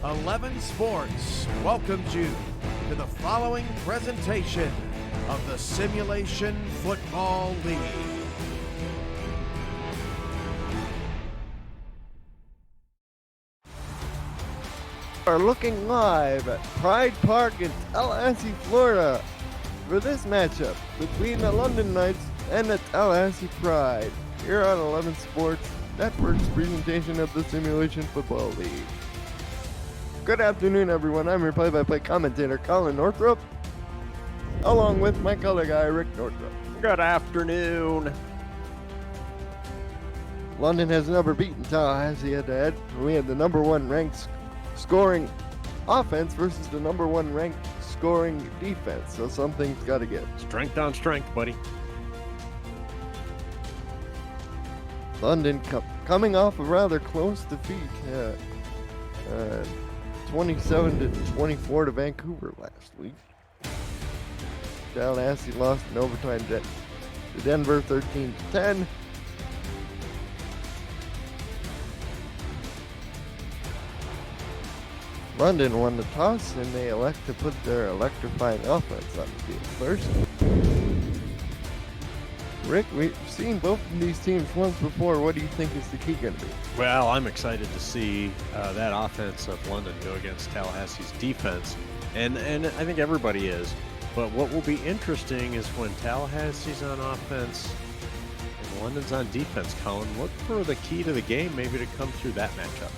11 Sports welcomes you to the following presentation of the Simulation Football League. Are looking live at Pride Park in Tallahassee, Florida for this matchup between the London Knights and the Tallahassee Pride here on 11 Sports Network's presentation of the Simulation Football League. Good afternoon, everyone. I'm your play-by-play commentator, Colin Northrup, along with my color guy, Rick Northrup. Good afternoon. London has never beaten Tallahassee head-to-head. We have the number one ranked scoring offense versus the number one ranked scoring defense, so something's got to give. Strength on strength, buddy. London coming off a rather close defeat, 27-24 to Vancouver last week. Tallahassee lost in overtime to Denver 13-10. London won the toss, and they elect to put their electrifying offense on the field first. Rick, we've seen both of these teams once before. What do you think is the key going to be? Well, I'm excited to see that offense of London go against Tallahassee's defense, and I think everybody is. But what will be interesting is when Tallahassee's on offense and London's on defense, Colin, look for the key to the game maybe to come through that matchup.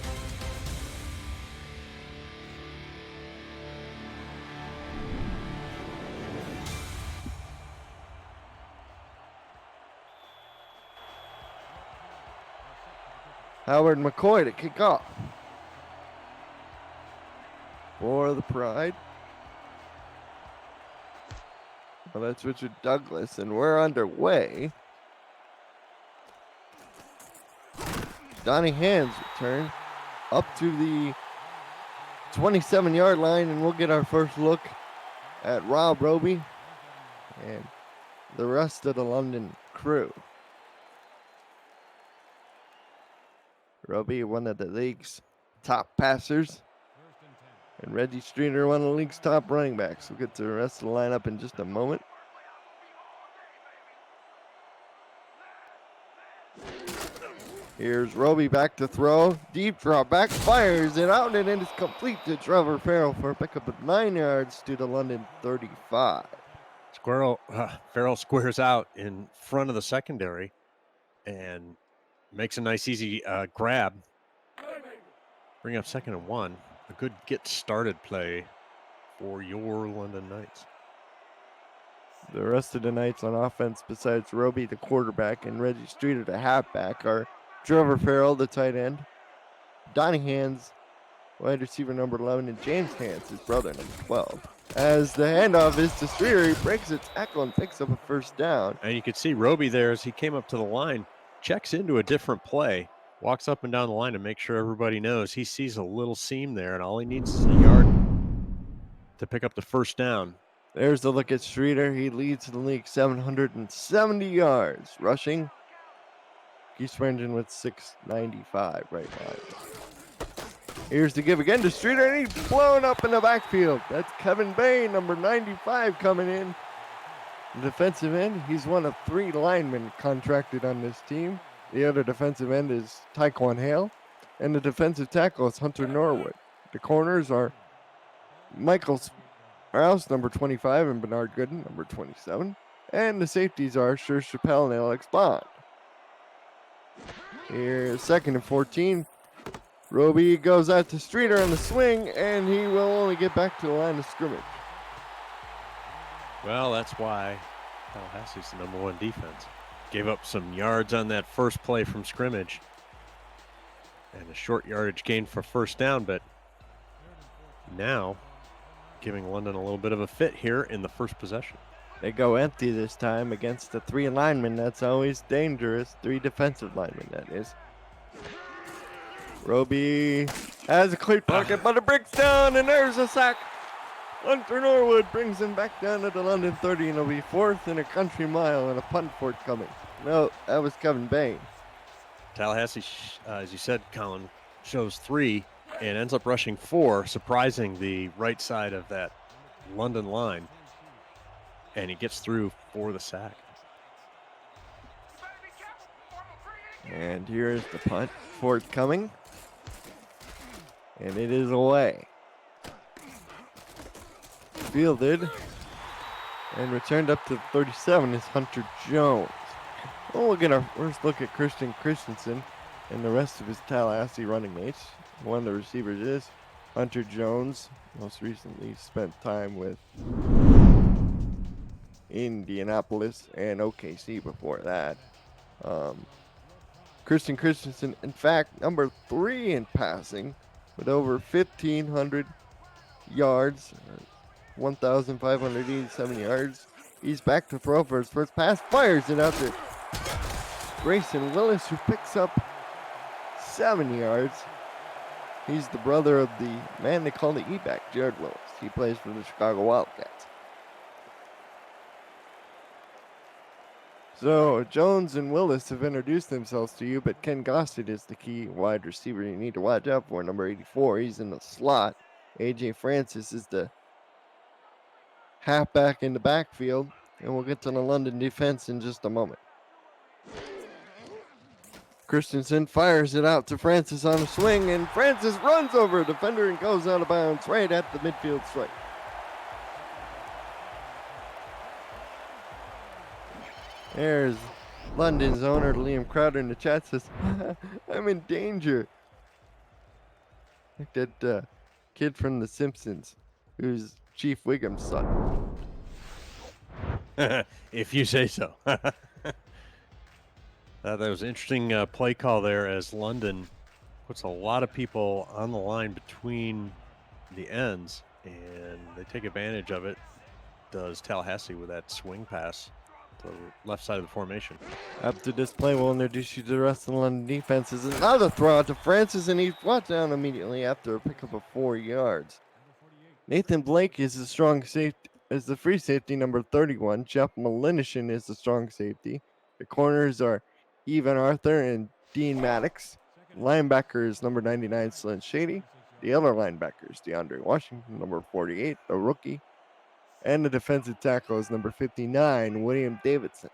Howard McCoy to kick off for the Pride. Well, that's Richard Douglas, and we're underway. Donnie Hand's return up to the 27-yard line, and we'll get our first look at Rob Roby and the rest of the London crew. Roby, one of the league's top passers, and Reggie Streeter, one of the league's top running backs. We'll get to the rest of the lineup in just a moment. Here's Roby back to throw. Deep drop back, fires it out, and it is complete to Trevor Farrell for a pickup of 9 yards to the London 35. Farrell squares out in front of the secondary and makes a nice, easy grab. Bring up 2nd and 1. A good get-started play for your London Knights. The rest of the Knights on offense, besides Roby, the quarterback, and Reggie Streeter, the halfback, are Trevor Farrell, the tight end, Donnie Hands, wide receiver number 11, and James Hands, his brother, number 12. As the handoff is to Streeter, he breaks a tackle and picks up a first down. And you can see Roby there as he came up to the line, checks into a different play, walks up and down the line to make sure everybody knows he sees a little seam there, and all he needs is a yard to pick up the first down. There's the look at Streeter. He leads the league 770 yards rushing. He's ranging with 695 right now. Here's the give again to Streeter, and he's blown up in the backfield. That's Kevin Bain, number 95, coming in. The defensive end, he's one of 3 linemen contracted on this team. The other defensive end is Tyquan Hale, and the defensive tackle is Hunter Norwood. The corners are Michael Sprouse, number 25, and Bernard Gooden, number 27. And the safeties are Sher Chappelle and Alex Bond. Here's 2nd and 14. Roby goes out to Streeter on the swing, and he will only get back to the line of scrimmage. Well, that's why Tallahassee's the number 1 defense. Gave up some yards on that first play from scrimmage. And a short yardage gain for first down, but now giving London a little bit of a fit here in the first possession. They go empty this time against the 3 linemen. That's always dangerous. 3 defensive linemen, that is. Roby has a cleat pocket, but it breaks down, and there's a sack. Hunter Norwood brings him back down to the London 30, and it'll be 4th and a country mile and a punt forthcoming. No, that was Kevin Bain. Tallahassee, as you said, Colin, shows 3 and ends up rushing 4, surprising the right side of that London line. And he gets through for the sack. And here is the punt forthcoming. And it is away. Fielded and returned up to 37 is Hunter Jones. We'll get our first look at Christian Christensen and the rest of his Tallahassee running mates. One of the receivers is Hunter Jones. Most recently spent time with Indianapolis and OKC before that. Christian Christensen, in fact, number 3 in passing with over 1,500 yards, 1,587 yards. He's back to throw for his first pass, fires it out to Grayson Willis, who picks up 7 yards. He's the brother of the man they call the E-back, Jared Willis. He plays for the Chicago Wildcats. So Jones and Willis have introduced themselves to you, but Ken Gossett is the key wide receiver you need to watch out for, number 84. He's in the slot. A.J. Francis is the halfback in the backfield, and we'll get to the London defense in just a moment. Christensen fires it out to Francis on a swing, and Francis runs over a defender and goes out of bounds right at the midfield stripe. There's London's owner, Liam Crowder, in the chat says, I'm in danger. Like that kid from The Simpsons, who's Chief Wiggum's son. If you say so. That was an interesting play call there as London puts a lot of people on the line between the ends, and they take advantage of it. Does Tallahassee with that swing pass to the left side of the formation. After this play, we'll introduce you to the rest of the London defenses. Another throw out to Francis, and he's brought down immediately after a pickup of 4 yards. Nathan Blake is the strong safety, is the free safety, number 31. Jeff Malinishin is the strong safety. The corners are Evan Arthur and Dean Maddox. Linebacker is number 99, Slim Shady. The other linebacker is DeAndre Washington, number 48, a rookie. And the defensive tackle is number 59, William Davidson.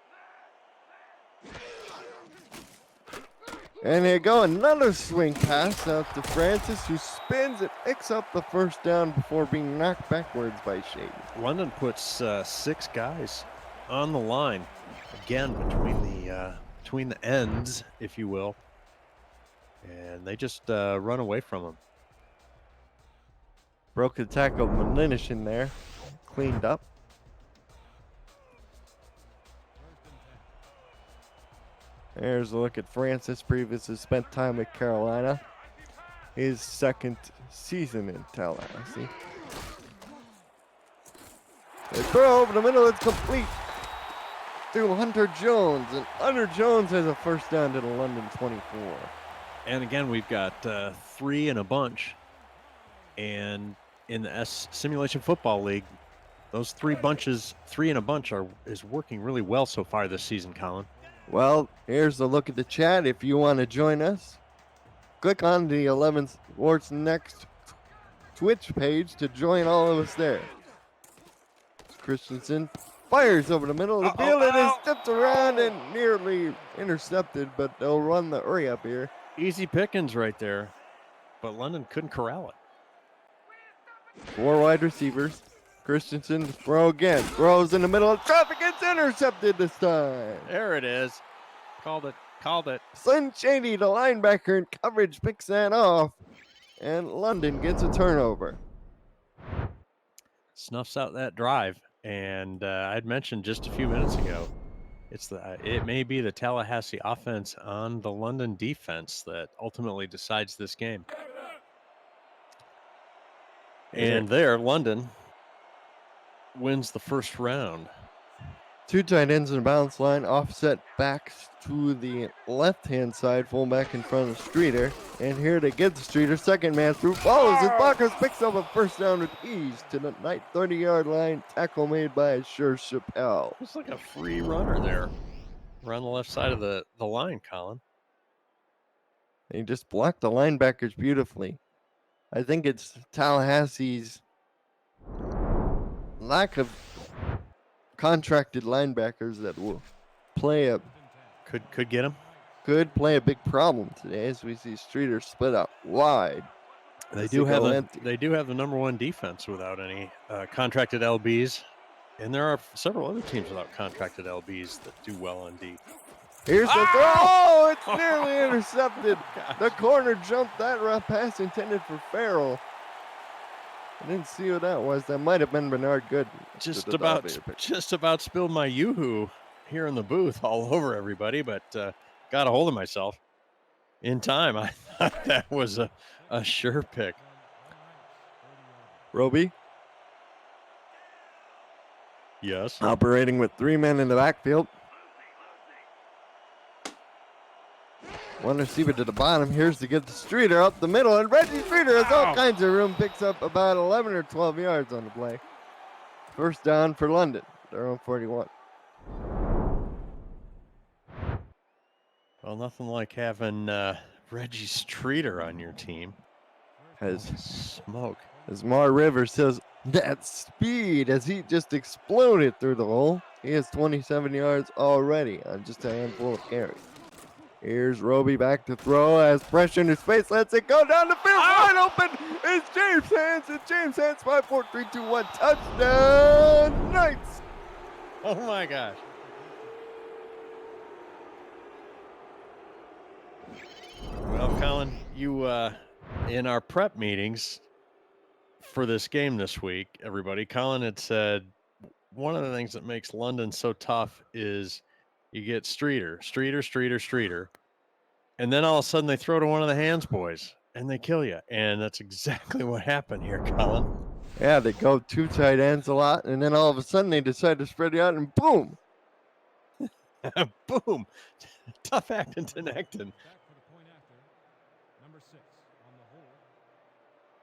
And there you go, another swing pass out to Francis, who spins and picks up the first down before being knocked backwards by Shady. London puts 6 guys on the line, again, between the ends, if you will. And they just run away from him. Broke the tackle, Malinish in there. Cleaned up. There's a look at Francis. Previously spent time with Carolina. His second season in Tallahassee. They throw over the middle. It's complete to Hunter Jones. And Hunter Jones has a first down to the London 24. And again, we've got 3 in a bunch. And in the Simulation Football League, those 3 in a bunch is working really well so far this season, Colin. Well, here's a look at the chat. If you want to join us, click on the 11 Sports Next Twitch page to join all of us there. Christensen fires over the middle of the field. It is tipped around and nearly intercepted, but they'll run the hurry up here. Easy pickings right there, but London couldn't corral it. 4 wide receivers. Christensen throw again. Throws in the middle of traffic. It's intercepted this time. There it is. Called it. Slim Shady, the linebacker in coverage, picks that off. And London gets a turnover. Snuffs out that drive. And I'd mentioned just a few minutes ago, it may be the Tallahassee offense on the London defense that ultimately decides this game. And there, London wins the first round. 2 tight ends in the balance line, offset backs to the left-hand side, fullback in front of Streeter. And here to get the Streeter, second man through, follows his blockers, picks up a first down with ease to the 30-yard line. Tackle made by Sure Chappelle. It's like a free runner there. Around the left side of the line, Colin. He just blocked the linebackers beautifully. I think it's Tallahassee's lack of contracted linebackers that will play a Could get him. could play a big problem today as we see Streeter split out wide. They as do have go the empty. they do have the number one defense without any contracted LBs, and there are several other teams without contracted LBs that do well on D. Here's the throw. Oh, it's nearly intercepted. The corner jumped that rough pass intended for Farrell. I didn't see who that was. That might have been Bernard Good. Just about spilled my yoo-hoo here in the booth all over everybody, but got a hold of myself in time. I thought that was a sure pick. Roby Yes. operating with 3 men in the backfield. One receiver to the bottom. Here's to get the Streeter up the middle, and Reggie Streeter has all kinds of room. Picks up about 11 or 12 yards on the play. First down for London. They're on 41. Well, nothing like having Reggie Streeter on your team. Smoke. As Mar Rivers says, that speed as he just exploded through the hole. He has 27 yards already on just a handful of carries. Here's Roby back to throw as pressure in his face. Lets it go down the field. Wide open. It's James Hands. It's James Hands. 5, 4, 3, 2, 1. Touchdown, Knights. Oh, my gosh. Well, Colin, you, in our prep meetings for this game this week, everybody, Colin had said one of the things that makes London so tough is you get Streeter, and then all of a sudden they throw to one of the Hands boys and they kill you. And that's exactly what happened here, Colin. Yeah, they go 2 tight ends a lot, and then all of a sudden they decide to spread you out, and boom. Boom. Tough acting to Necton.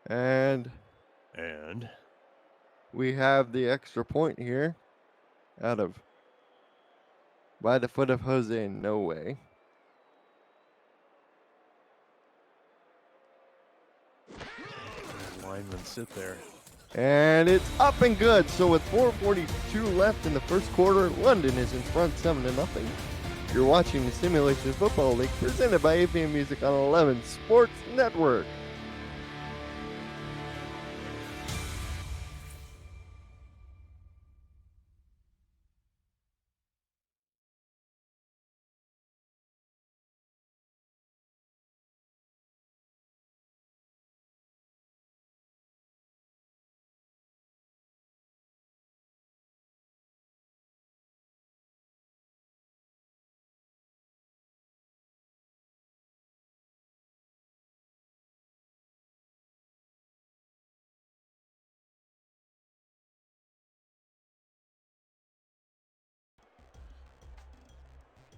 And we have the extra point here by the foot of Jose. No way. Linemen sit there. And it's up and good. So with 4:42 left in the first quarter, London is in front 7-0. You're watching the Simulation Football League presented by APM Music on 11 Sports Network.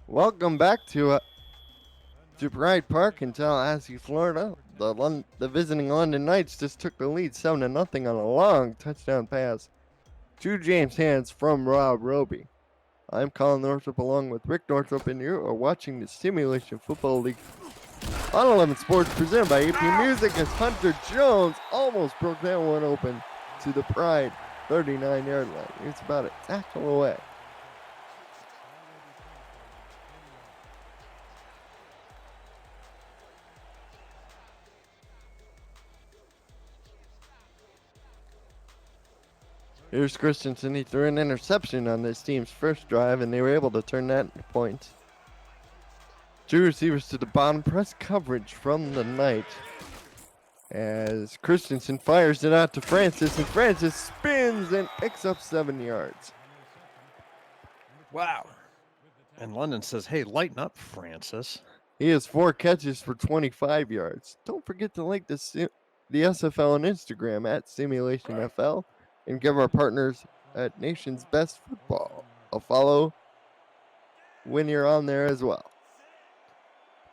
Welcome back to Pride Park in Tallahassee, Florida. The visiting London Knights just took the lead 7-0 on a long touchdown pass to James Hands from Rob Roby. I'm Colin Northrop along with Rick Northrop, and you are watching the Simulation Football League on 11 Sports presented by AP Music as Hunter Jones almost broke that one open to the Pride 39-yard line. It's about a tackle away. Here's Christensen. He threw an interception on this team's first drive, and they were able to turn that into points. 2 receivers to the bottom. Press coverage from the Knight as Christensen fires it out to Francis, and Francis spins and picks up 7 yards. Wow. And London says, hey, lighten up, Francis. He has 4 catches for 25 yards. Don't forget to like the SFL on Instagram at SimulationFL. And give our partners at Nation's Best Football a follow when you're on there as well.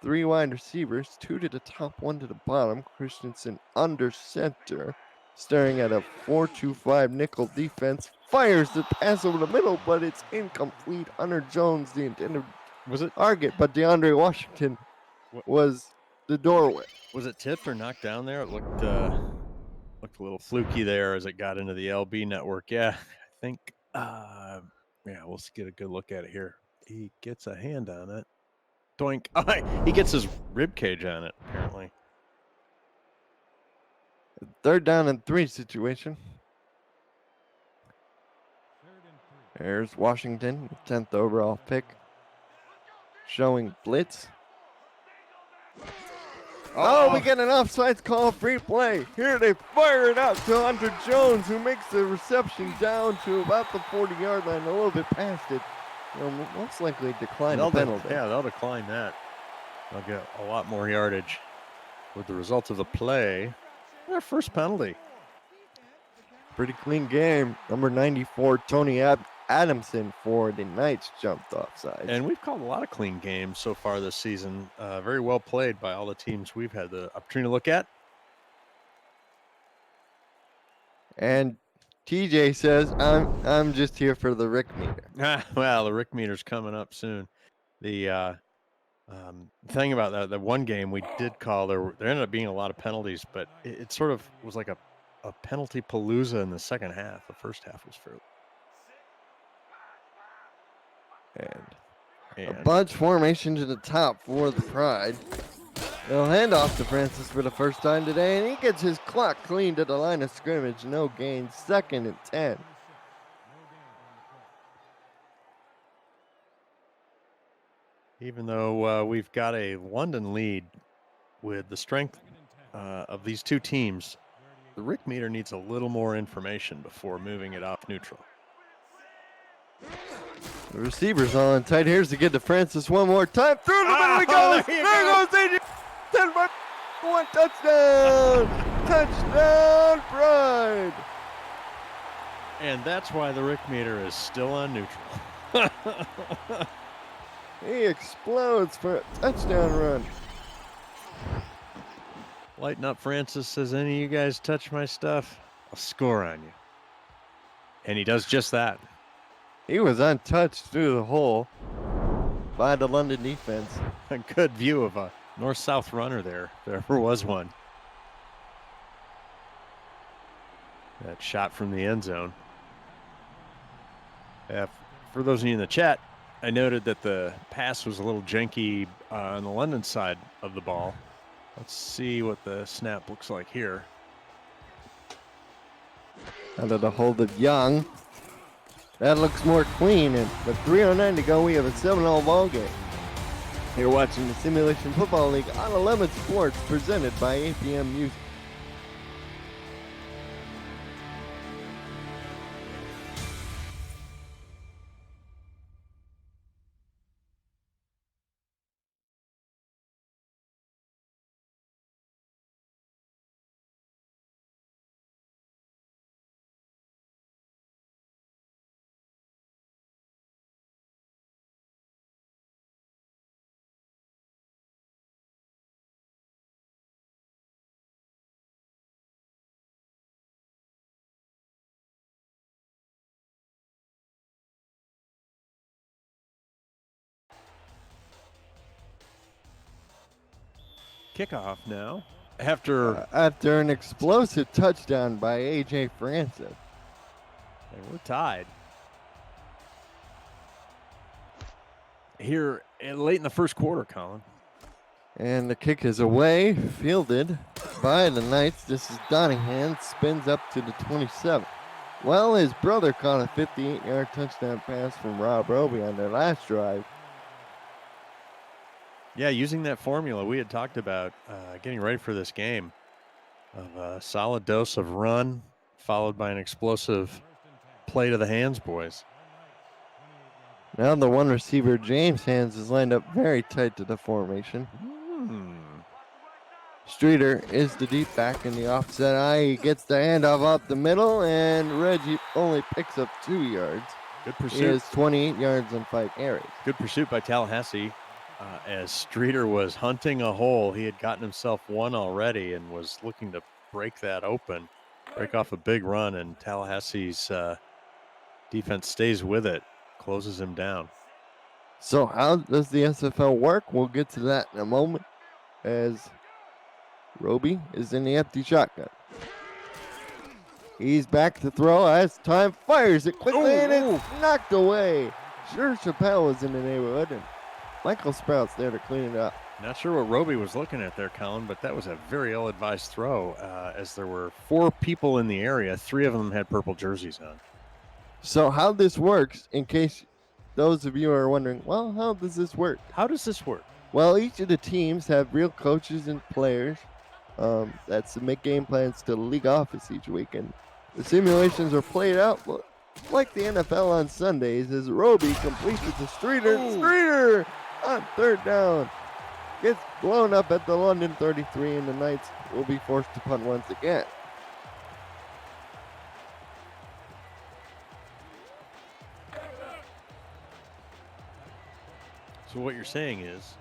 3 wide receivers, 2 to the top, 1 to the bottom. Christensen under center, staring at a 4-2-5 nickel defense. Fires the pass over the middle, but it's incomplete. Hunter Jones, the intended target, but DeAndre Washington was the doorway. Was it tipped or knocked down there? It looked looked a little fluky there as it got into the LB network. Yeah, I think, yeah, we'll get a good look at it here. He gets a hand on it. Doink. Oh, he gets his rib cage on it, apparently. 3rd down and 3 situation. There's Washington, 10th overall pick. Showing blitz. Oh, we get an offsides call, free play. Here they fire it out to Hunter Jones, who makes the reception down to about the 40-yard line, a little bit past it. They'll most likely decline the penalty. Yeah, they'll decline that. They'll get a lot more yardage with the result of the play. Their first penalty. Pretty clean game. Number 94, Tony Adamson for the Knights jumped offside. And we've called a lot of clean games so far this season. Very well played by all the teams we've had the opportunity to look at. And TJ says, I'm just here for the Rick meter. Well, the Rick meter's coming up soon. The thing about that one game we did call, there ended up being a lot of penalties, but it sort of was like a penalty palooza in the second half. The first half was fairly. And a bunch formation to the top for the Pride. They'll hand off to Francis for the first time today, and he gets his clock clean to the line of scrimmage. No gain, 2nd and 10. Even though we've got a London lead with the strength of these two teams, the Rick meter needs a little more information before moving it off neutral. The receiver's on tight. Here's to get to Francis one more time. Through the middle he goes. There goes AJ. 10 by 1 touchdown. Touchdown, Pride. And that's why the Rick meter is still on neutral. He explodes for a touchdown run. Lighten up, Francis. Says, any of you guys touch my stuff, I'll score on you. And he does just that. He was untouched through the hole by the London defense. A good view of a north-south runner there, if there ever was one. That shot from the end zone. For those of you in the chat, I noted that the pass was a little janky on the London side of the ball. Let's see what the snap looks like here. Under the hold of Young. That looks more clean, and with 3:09 to go, we have a 7-all ball game. You're watching the Simulation Football League on 11 Sports, presented by APM Music. Kickoff now. After an explosive touchdown by A.J. Francis. and we're tied. Here late in the first quarter, Colin. And the kick is away, fielded by the Knights. This is Donningham, spins up to the 27. Well, his brother caught a 58-yard touchdown pass from Rob Roby on their last drive. Yeah, using that formula we had talked about getting ready for this game of a solid dose of run followed by an explosive play to the hands, boys. Now the one receiver, James Hands, is lined up very tight to the formation. Streeter is the deep back in the offset eye. He gets the handoff up the middle, and Reggie only picks up 2 yards. Good pursuit. He has 28 yards on 5 carries. Good pursuit by Tallahassee. As Streeter was hunting a hole, he had gotten himself one already and was looking to break that open, break off a big run, and Tallahassee's defense stays with it, closes him down. So how does the SFL work? We'll get to that in a moment, as Roby is in the empty shotgun. He's back to throw as time fires it quickly and it's knocked away. Sure, Chappelle was in the neighborhood and Michael Sprout's there to clean it up. Not sure what Roby was looking at there, Colin, but that was a very ill-advised throw as there were 4 people in the area. 3 of them had purple jerseys on. So how this works, in case those of you are wondering, well, how does this work? How does this work? Well, each of the teams have real coaches and players that submit game plans to the league office each week, and the simulations are played out like the NFL on Sundays as Roby completes it to Streeter. Streeter on 3rd down gets blown up at the London 33, and the Knights will be forced to punt once again. So what you're saying is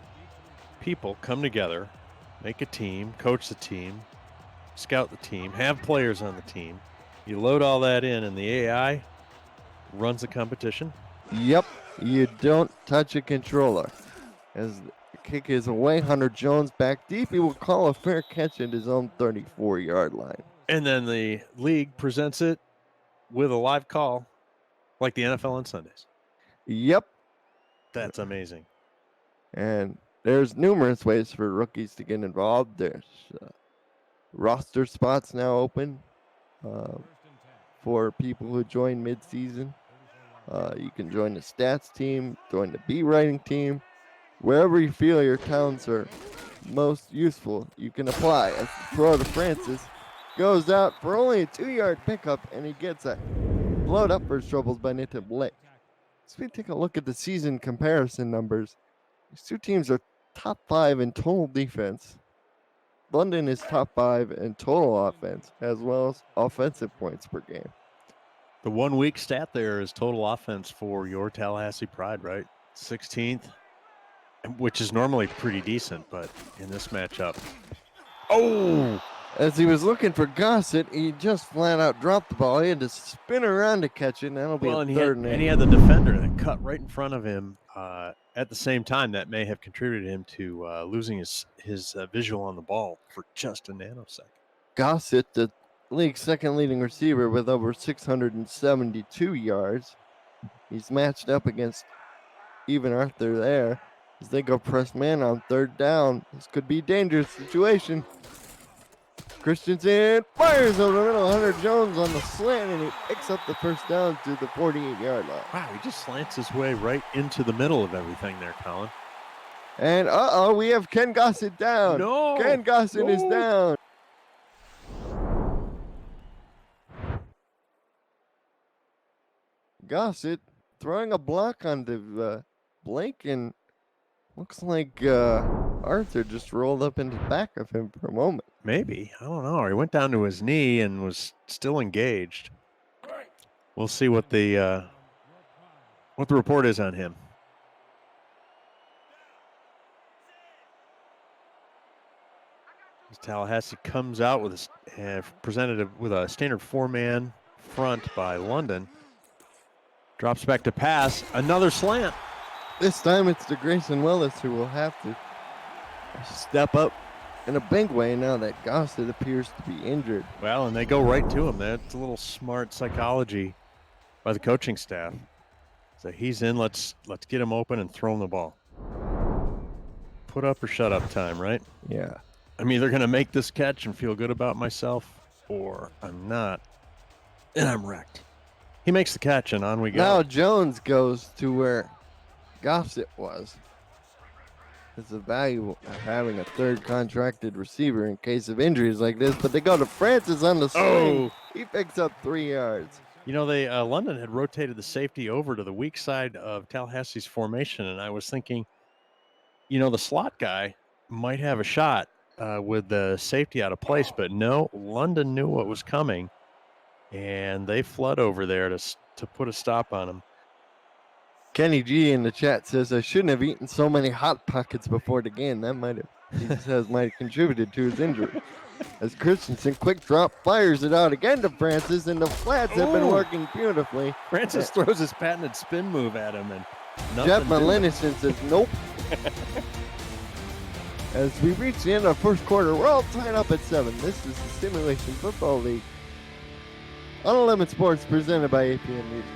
people come together, make a team, coach the team, scout the team, have players on the team. You load all that in, and the AI runs the competition. Yep, you don't touch a controller. As the kick is away, Hunter Jones back deep. He will call a fair catch at his own 34-yard line. And then the league presents it with a live call, like the NFL on Sundays. Yep. That's amazing. And there's numerous ways for rookies to get involved. There's roster spots now open for people who join mid-season. You can join the stats team, join the beat writing team. Wherever you feel your talents are most useful, you can apply. As the throw to Francis goes out for only a 2-yard pickup, and he gets a blowed up for his troubles by Nathan Blake. As we take a look at the season comparison numbers, these two teams are top 5 in total defense. London is top 5 in total offense, as well as offensive points per game. The 1 week stat there is total offense for your Tallahassee Pride, right? 16th, which is normally pretty decent, but in this matchup. Oh! As he was looking for Gossett, he just flat out dropped the ball. He had to spin around to catch it, and that'll be a third and 8. And he had the defender that cut right in front of him at the same time. That may have contributed him to losing his visual on the ball for just a nanosecond. Gossett, the league's second leading receiver with over 672 yards. He's matched up against Even Arthur there as they go press man on 3rd down. This could be a dangerous situation. Christensen fires over the middle. Hunter Jones on the slant, and he picks up the first down to the 48-yard line. Wow, he just slants his way right into the middle of everything there, Colin. And we have Ken Gossett down. No. Ken Gossett is down. Gossett throwing a block onto Blake, and looks like Arthur just rolled up into the back of him for a moment. Maybe. I don't know. He went down to his knee and was still engaged. We'll see what the report is on him. As Tallahassee comes out with presented with a standard 4-man front by London. Drops back to pass. Another slant. This time it's to Grayson Willis who will have to step up in a big way now that Gossett appears to be injured. Well, and they go right to him. That's a little smart psychology by the coaching staff. So he's in. Let's get him open and throw him the ball. Put up or shut up time, right? Yeah. I'm either going to make this catch and feel good about myself, or I'm not, and I'm wrecked. He makes the catch, and on we go. Now Jones goes to where Gossett was. It's the value of having a third contracted receiver in case of injuries like this, but they go to Francis on the swing. He picks up 3 yards. You know, London had rotated the safety over to the weak side of Tallahassee's formation, and I was thinking, you know, the slot guy might have a shot with the safety out of place, but no, London knew what was coming, and they flood over there to put a stop on him. Kenny G in the chat says, I shouldn't have eaten so many Hot Pockets before the game. That might have contributed to his injury. As Christensen, quick drop, fires it out again to Francis, and the flats have been working beautifully. Francis throws his patented spin move at him, and Jeff Melanison says, nope. As we reach the end of the first quarter, we're all tied up at 7. This is the Simulation Football League. on Lemon Sports, presented by APM Music.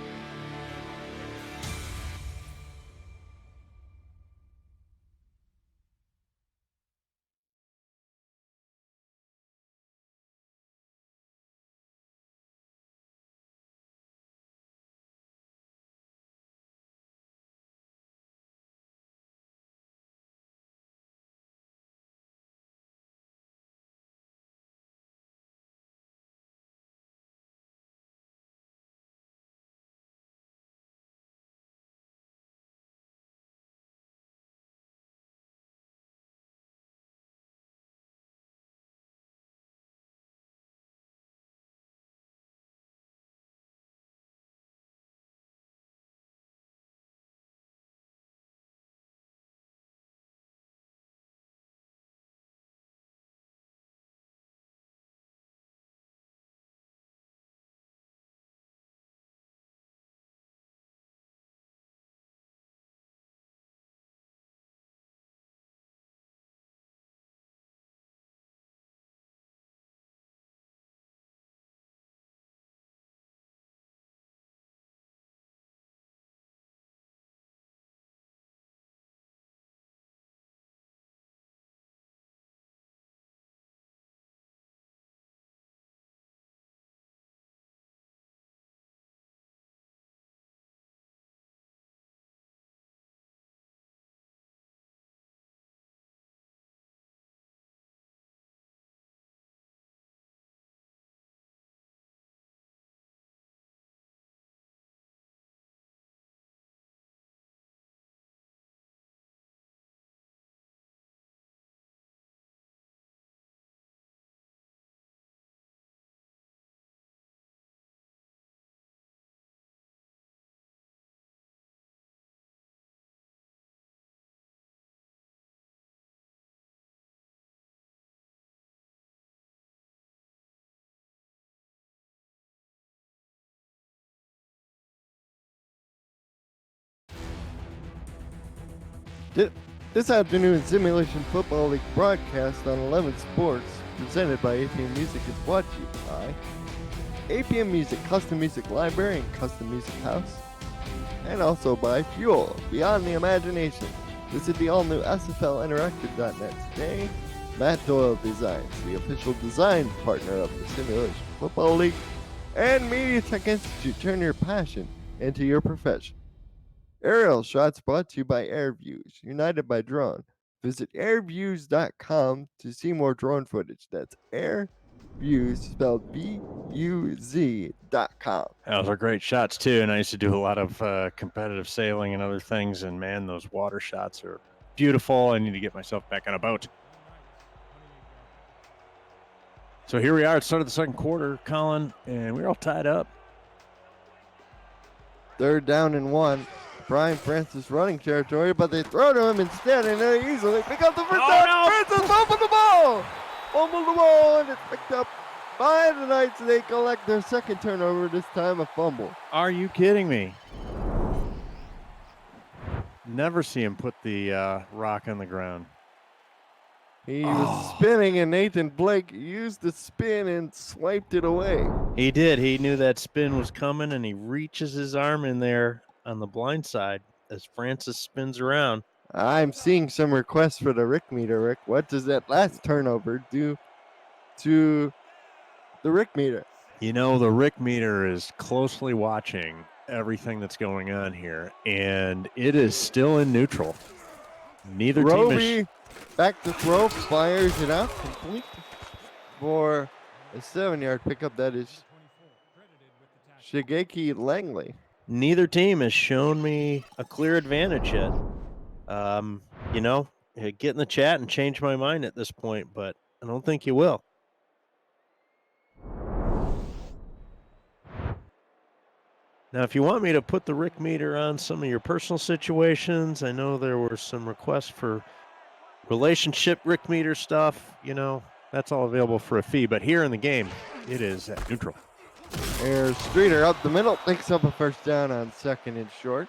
This afternoon's Simulation Football League broadcast on 11 Sports, presented by APM Music, is brought to you by APM Music Custom Music Library and Custom Music House, and also by Fuel, Beyond the Imagination. Visit the all-new SFLinteractive.net today. Matt Doyle Designs, the official design partner of the Simulation Football League, and MediaTek Institute. Turn your passion into your profession. Aerial shots brought to you by AirViews, united by drone. Visit airviews.com to see more drone footage. That's AirViews, spelled B-U-Z.com. Those are great shots, too. And I used to do a lot of competitive sailing and other things. And, man, those water shots are beautiful. I need to get myself back on a boat. So here we are at the start of the second quarter, Colin, and we're all tied up. 3rd down and 1. Brian Francis running territory, but they throw to him instead, and they easily pick up the first down. No. Francis fumbled the ball! Fumbled the ball, and it's picked up by the Knights. They collect their second turnover, this time a fumble. Are you kidding me? Never see him put the rock on the ground. He was spinning, and Nathan Blake used the spin and swiped it away. He did. He knew that spin was coming, and he reaches his arm in there on the blind side as Francis spins around. I'm seeing some requests for the Rick meter, Rick. What does that last turnover do to the Rick meter? You know, the Rick meter is closely watching everything that's going on here, and it is still in neutral. Neither team is... Back to throw, fires it out, complete for a 7-yard pickup. That is Shigeki Langley. Neither team has shown me a clear advantage yet. You know, get in the chat and change my mind at this point, but I don't think you will. Now, if you want me to put the Rick meter on some of your personal situations, I know there were some requests for relationship Rick meter stuff. You know, that's all available for a fee. But here in the game, it is at neutral. There's Streeter up the middle, picks up a first down on 2nd and short.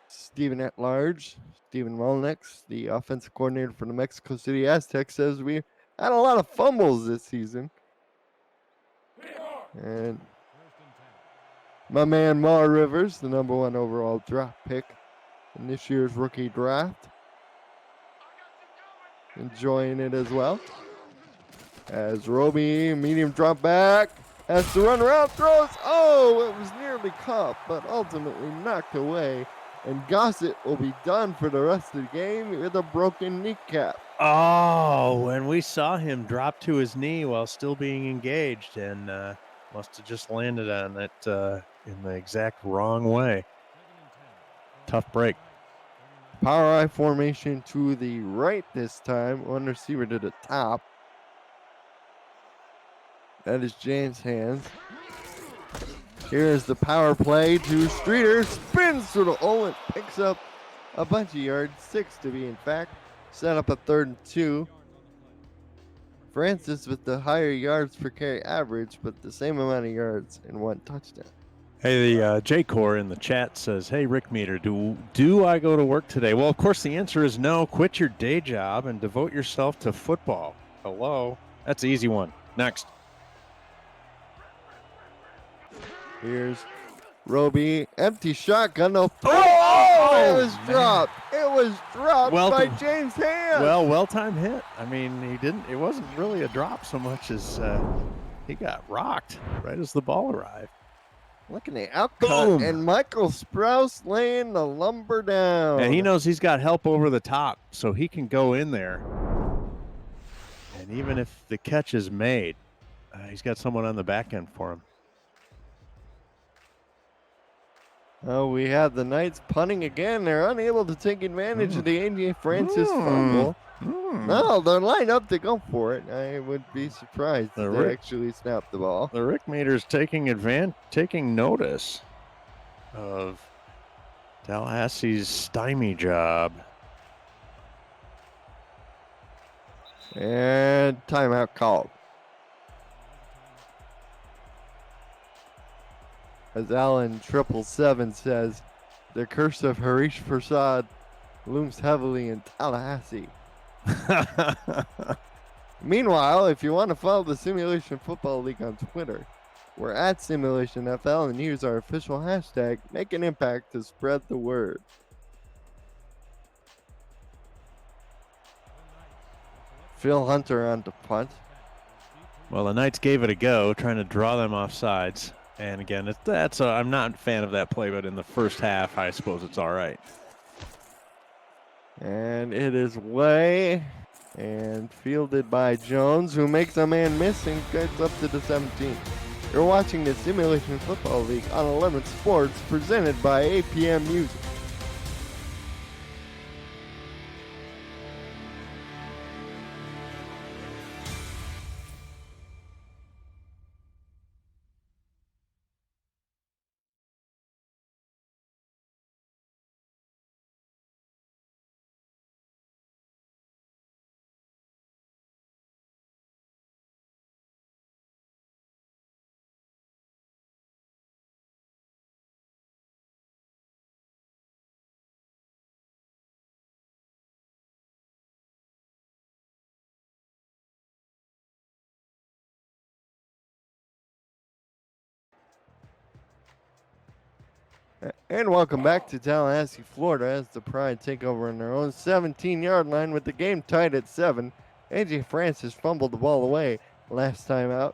Stephen at large, Stephen Molnix, the offensive coordinator for the Mexico City Aztecs, says we had a lot of fumbles this season. And my man Mar Rivers, the #1 overall draft pick in this year's rookie draft, enjoying it as well. As Roby, medium drop back, has to run around, throws. Oh, it was nearly caught, but ultimately knocked away. And Gossett will be done for the rest of the game with a broken kneecap. Oh, and we saw him drop to his knee while still being engaged, and must have just landed on it in the exact wrong way. Tough break. Power I formation to the right this time. One receiver to the top. That is James' hands. Here is the power play to Streeter. Spins to the hole and picks up a bunch of yards. 6 to be in fact. Set up a 3rd and 2. Francis with the higher yards per carry average, but the same amount of yards and 1 touchdown. Hey, the J-Core in the chat says, hey, Rick Meter, do I go to work today? Well, of course, the answer is no. Quit your day job and devote yourself to football. Hello? That's an easy one. Next. Here's Roby. Empty shotgun. No throw. Oh, it was dropped. It was dropped by James' hands. Well, well-timed hit. I mean, it wasn't really a drop so much as he got rocked right as the ball arrived. Look at the outcut, and Michael Sprouse laying the lumber down. And he knows he's got help over the top, so he can go in there. And even if the catch is made, he's got someone on the back end for him. Oh, we have the Knights punting again. They're unable to take advantage of the A.J. Francis fumble. No, they're lined up to go for it. I would be surprised if they actually snap the ball. The Rick Meter's taking notice of Tallahassee's stymie job. And timeout called. As Alan 777 says, the curse of Harish Prasad looms heavily in Tallahassee. Meanwhile, if you want to follow the Simulation Football League on Twitter, we're at SimulationFL and use our official hashtag, Make an Impact, to spread the word. Phil Hunter on the punt. Well, the Knights gave it a go, trying to draw them off sides. And again, I'm not a fan of that play, but in the first half, I suppose it's all right. And it is way and fielded by Jones, who makes a man miss and gets up to the 17. You're watching the Simulation Football League on 11 Sports, presented by APM Music. And welcome back to Tallahassee, Florida, as the Pride take over on their own 17-yard line with the game tied at 7. A.J. Francis fumbled the ball away last time out.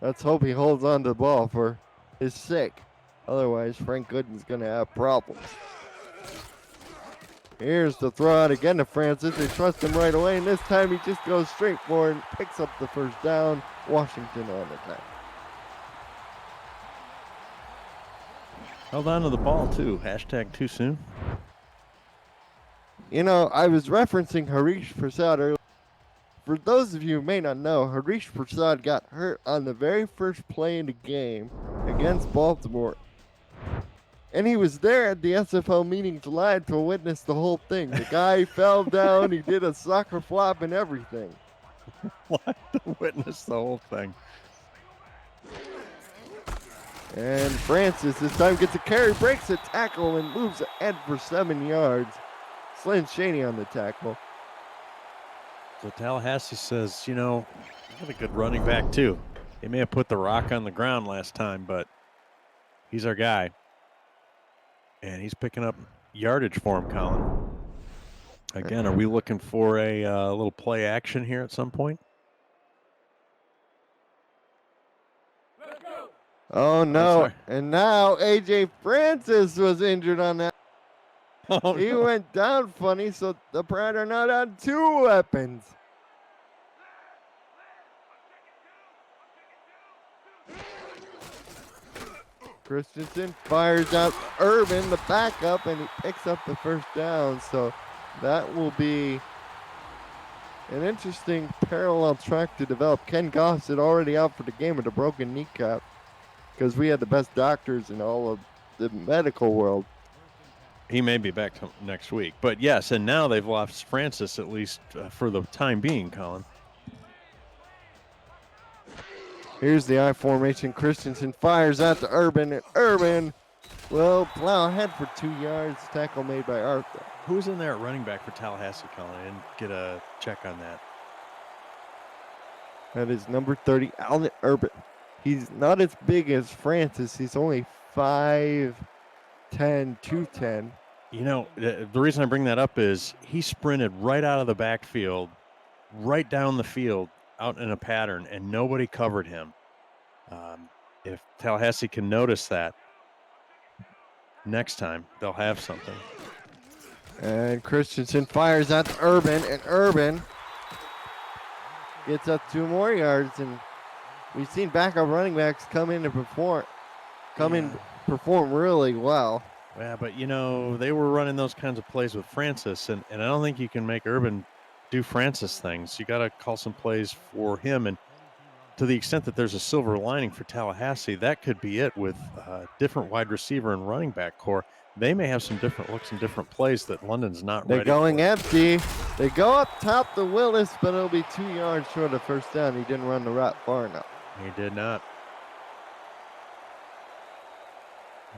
Let's hope he holds on to the ball for his sake. Otherwise, Frank Gooden's going to have problems. Here's the throw out again to Francis. They trust him right away, and this time he just goes straight for it and picks up the first down. Washington on the time. Held on to the ball, too. Hashtag too soon. You know, I was referencing Harish Prasad earlier. For those of you who may not know, Harish Prasad got hurt on the very first play in the game against Baltimore. And he was there at the SFL meetings live to witness the whole thing. The guy fell down, he did a soccer flop and everything. What? To witness the whole thing. And Francis this time gets a carry, breaks a tackle, and moves ahead for 7 yards. Slyn Shaney on the tackle. So Tallahassee says, you know, I got a good running back too. They may have put the rock on the ground last time, but he's our guy. And he's picking up yardage for him, Colin. Again, are we looking for a little play action here at some point? Oh, no. And now A.J. Francis was injured on that. Oh, He no. went down funny, so the Pride are now down 2 weapons. Christensen fires out Urban, the backup, and he picks up the first down. So that will be an interesting parallel track to develop. Ken Gossett already out for the game with a broken kneecap because we had the best doctors in all of the medical world. He may be back next week. But yes, and now they've lost Francis, at least for the time being, Colin. Here's the I formation. Christensen fires out to Urban, and Urban will plow ahead for 2 yards. Tackle made by Arthur. Who's in there at running back for Tallahassee, Colin? I didn't get a check on that. That is number 30, Alden Urban. He's not as big as Francis. He's only 5'10", 210. You know, the reason I bring that up is he sprinted right out of the backfield, right down the field, out in a pattern, and nobody covered him. If Tallahassee can notice that, next time they'll have something. And Christensen fires out to Urban, and Urban gets up 2 more yards. And we've seen backup running backs come in and perform really well. Yeah, but you know, they were running those kinds of plays with Francis, and I don't think you can make Urban do Francis things. You got to call some plays for him, and to the extent that there's a silver lining for Tallahassee, that could be it with different wide receiver and running back core. They may have some different looks and different plays that London's not They're ready going for. empty. They go up top to Willis, but it'll be 2 yards short of first down. He didn't run the route far enough. He did not.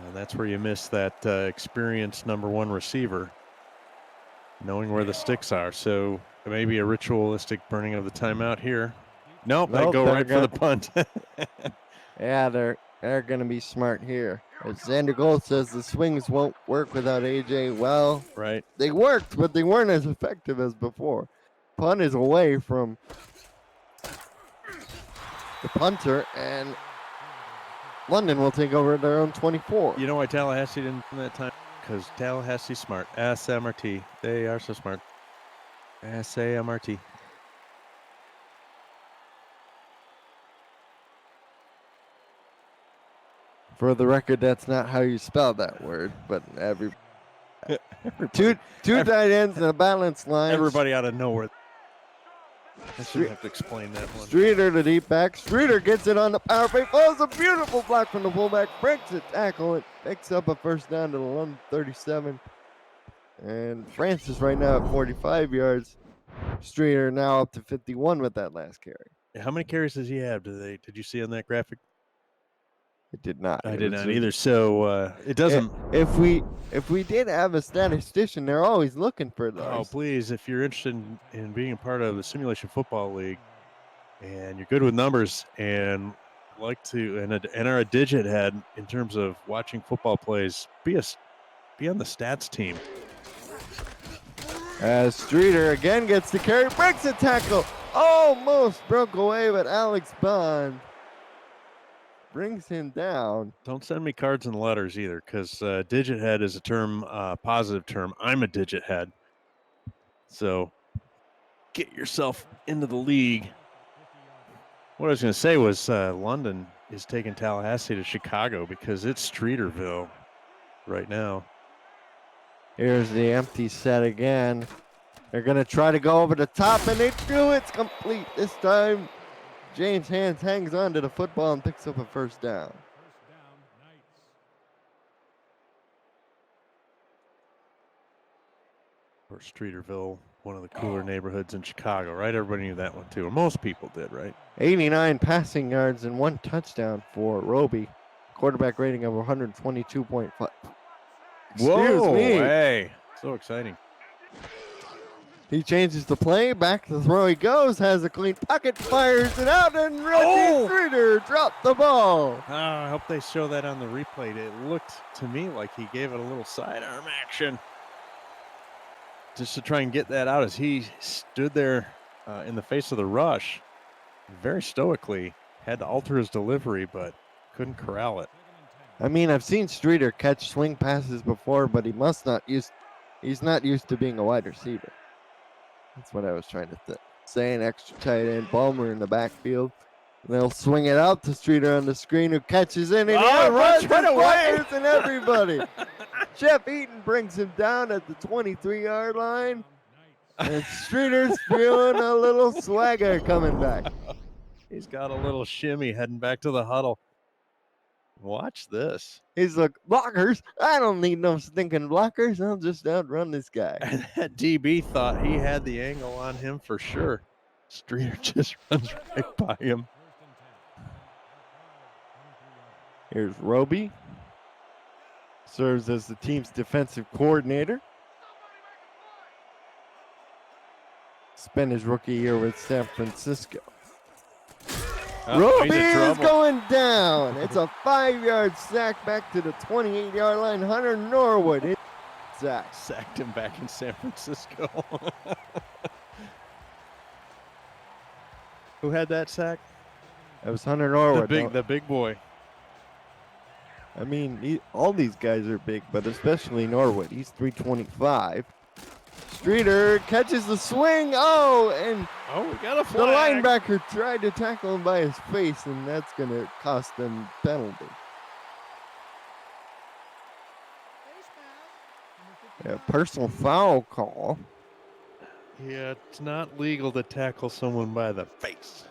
And that's where you miss that experienced number 1 receiver, knowing where the sticks are. So maybe a ritualistic burning of the timeout here. Nope, they go right for the punt. Yeah, they're going to be smart here. As Xander Gold says, the swings won't work without AJ. Well, right. They worked, but they weren't as effective as before. Punt is away from the punter, and London will take over their own 24. You know why Tallahassee didn't win that time? Because Tallahassee's smart. SMRT. They are so smart. SAMRT. For the record, that's not how you spell that word, but two tight ends and a balanced line. Everybody out of nowhere. I shouldn't have to explain that one. Streeter, the deep back. Streeter gets it on the power play. Falls a beautiful block from the fullback. Breaks a tackle. It picks up a first down to the London 37. And Francis right now at 45 yards. Streeter now up to 51 with that last carry. How many carries does he have? Did you see on that graphic? It did not. I did not either. So it doesn't. If we did have a statistician, they're always looking for those. Oh, please! If you're interested in being a part of the Simulation Football League, and you're good with numbers, and like to and are a digit head in terms of watching football plays, be on the stats team. As Streeter again gets the carry, breaks a tackle, almost broke away, but Alex Bond brings him down. Don't send me cards and letters either, because digit head is a term, positive term. I'm a digit head. So get yourself into the league. What I was going to say was London is taking Tallahassee to Chicago because it's Streeterville right now. Here's the empty set again. They're going to try to go over the top, and they do. It's complete this time. James Hands hangs on to the football and picks up a first down. Or Streeterville, one of the cooler neighborhoods in Chicago, right? Everybody knew that one too, or most people did, right? 89 passing yards and 1 touchdown for Roby. Quarterback rating of 122.5. Whoa, Excuse me. Hey, so exciting. He changes the play. Back to the throw he goes. Has a clean pocket. Fires it out. And Reggie Streeter dropped the ball. I hope they show that on the replay. It looked to me like he gave it a little sidearm action. Just to try and get that out as he stood there in the face of the rush. Very stoically. Had to alter his delivery, but couldn't corral it. I mean, I've seen Streeter catch swing passes before, but he's not used to being a wide receiver. That's what I was trying to say. An extra tight end, Balmer in the backfield. And they'll swing it out to Streeter on the screen, who catches in and runs right away and everybody. Jeff Eaton brings him down at the 23-yard line. And Streeter's feeling a little swagger coming back. He's got a little shimmy heading back to the huddle. Watch this. He's like, blockers? I don't need no stinking blockers. I'll just outrun this guy. And that DB thought he had the angle on him for sure. Streeter just runs right by him. Here's Roby. Serves as the team's defensive coordinator. Spent his rookie year with San Francisco. Roby is going down. It's a 5-yard sack back to the 28-yard line. Hunter Norwood sacked him back in San Francisco. Who had that sack? That was Hunter Norwood. The big boy. I mean, all these guys are big, but especially Norwood. He's 325. Streeter catches the swing. We got a flag. The linebacker tried to tackle him by his face, and that's going to cost them penalty. Yeah, personal foul call. Yeah, it's not legal to tackle someone by the face.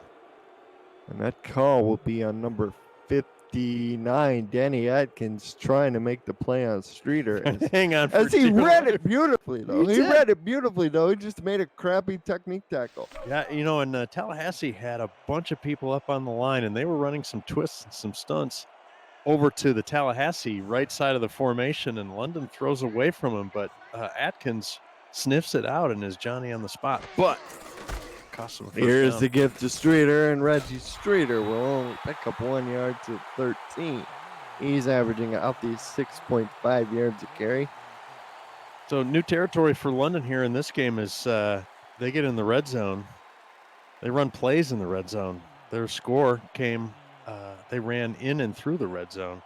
And that call will be on number 59, Danny Atkins, trying to make the play on Streeter. Hang on. As he read it beautifully, though. He read it beautifully, though. He just made a crappy technique tackle. Yeah, and Tallahassee had a bunch of people up on the line, and they were running some twists and some stunts over to the Tallahassee right side of the formation, and London throws away from him, but Atkins sniffs it out and is Johnny on the spot. But cost him a first Here's down. the gift to Streeter, and Reggie Streeter will only pick up 1 yard to 13. He's averaging out these 6.5 yards a carry. So new territory for London here in this game is they get in the red zone. They run plays in the red zone. Their score came, they ran in and through the red zone.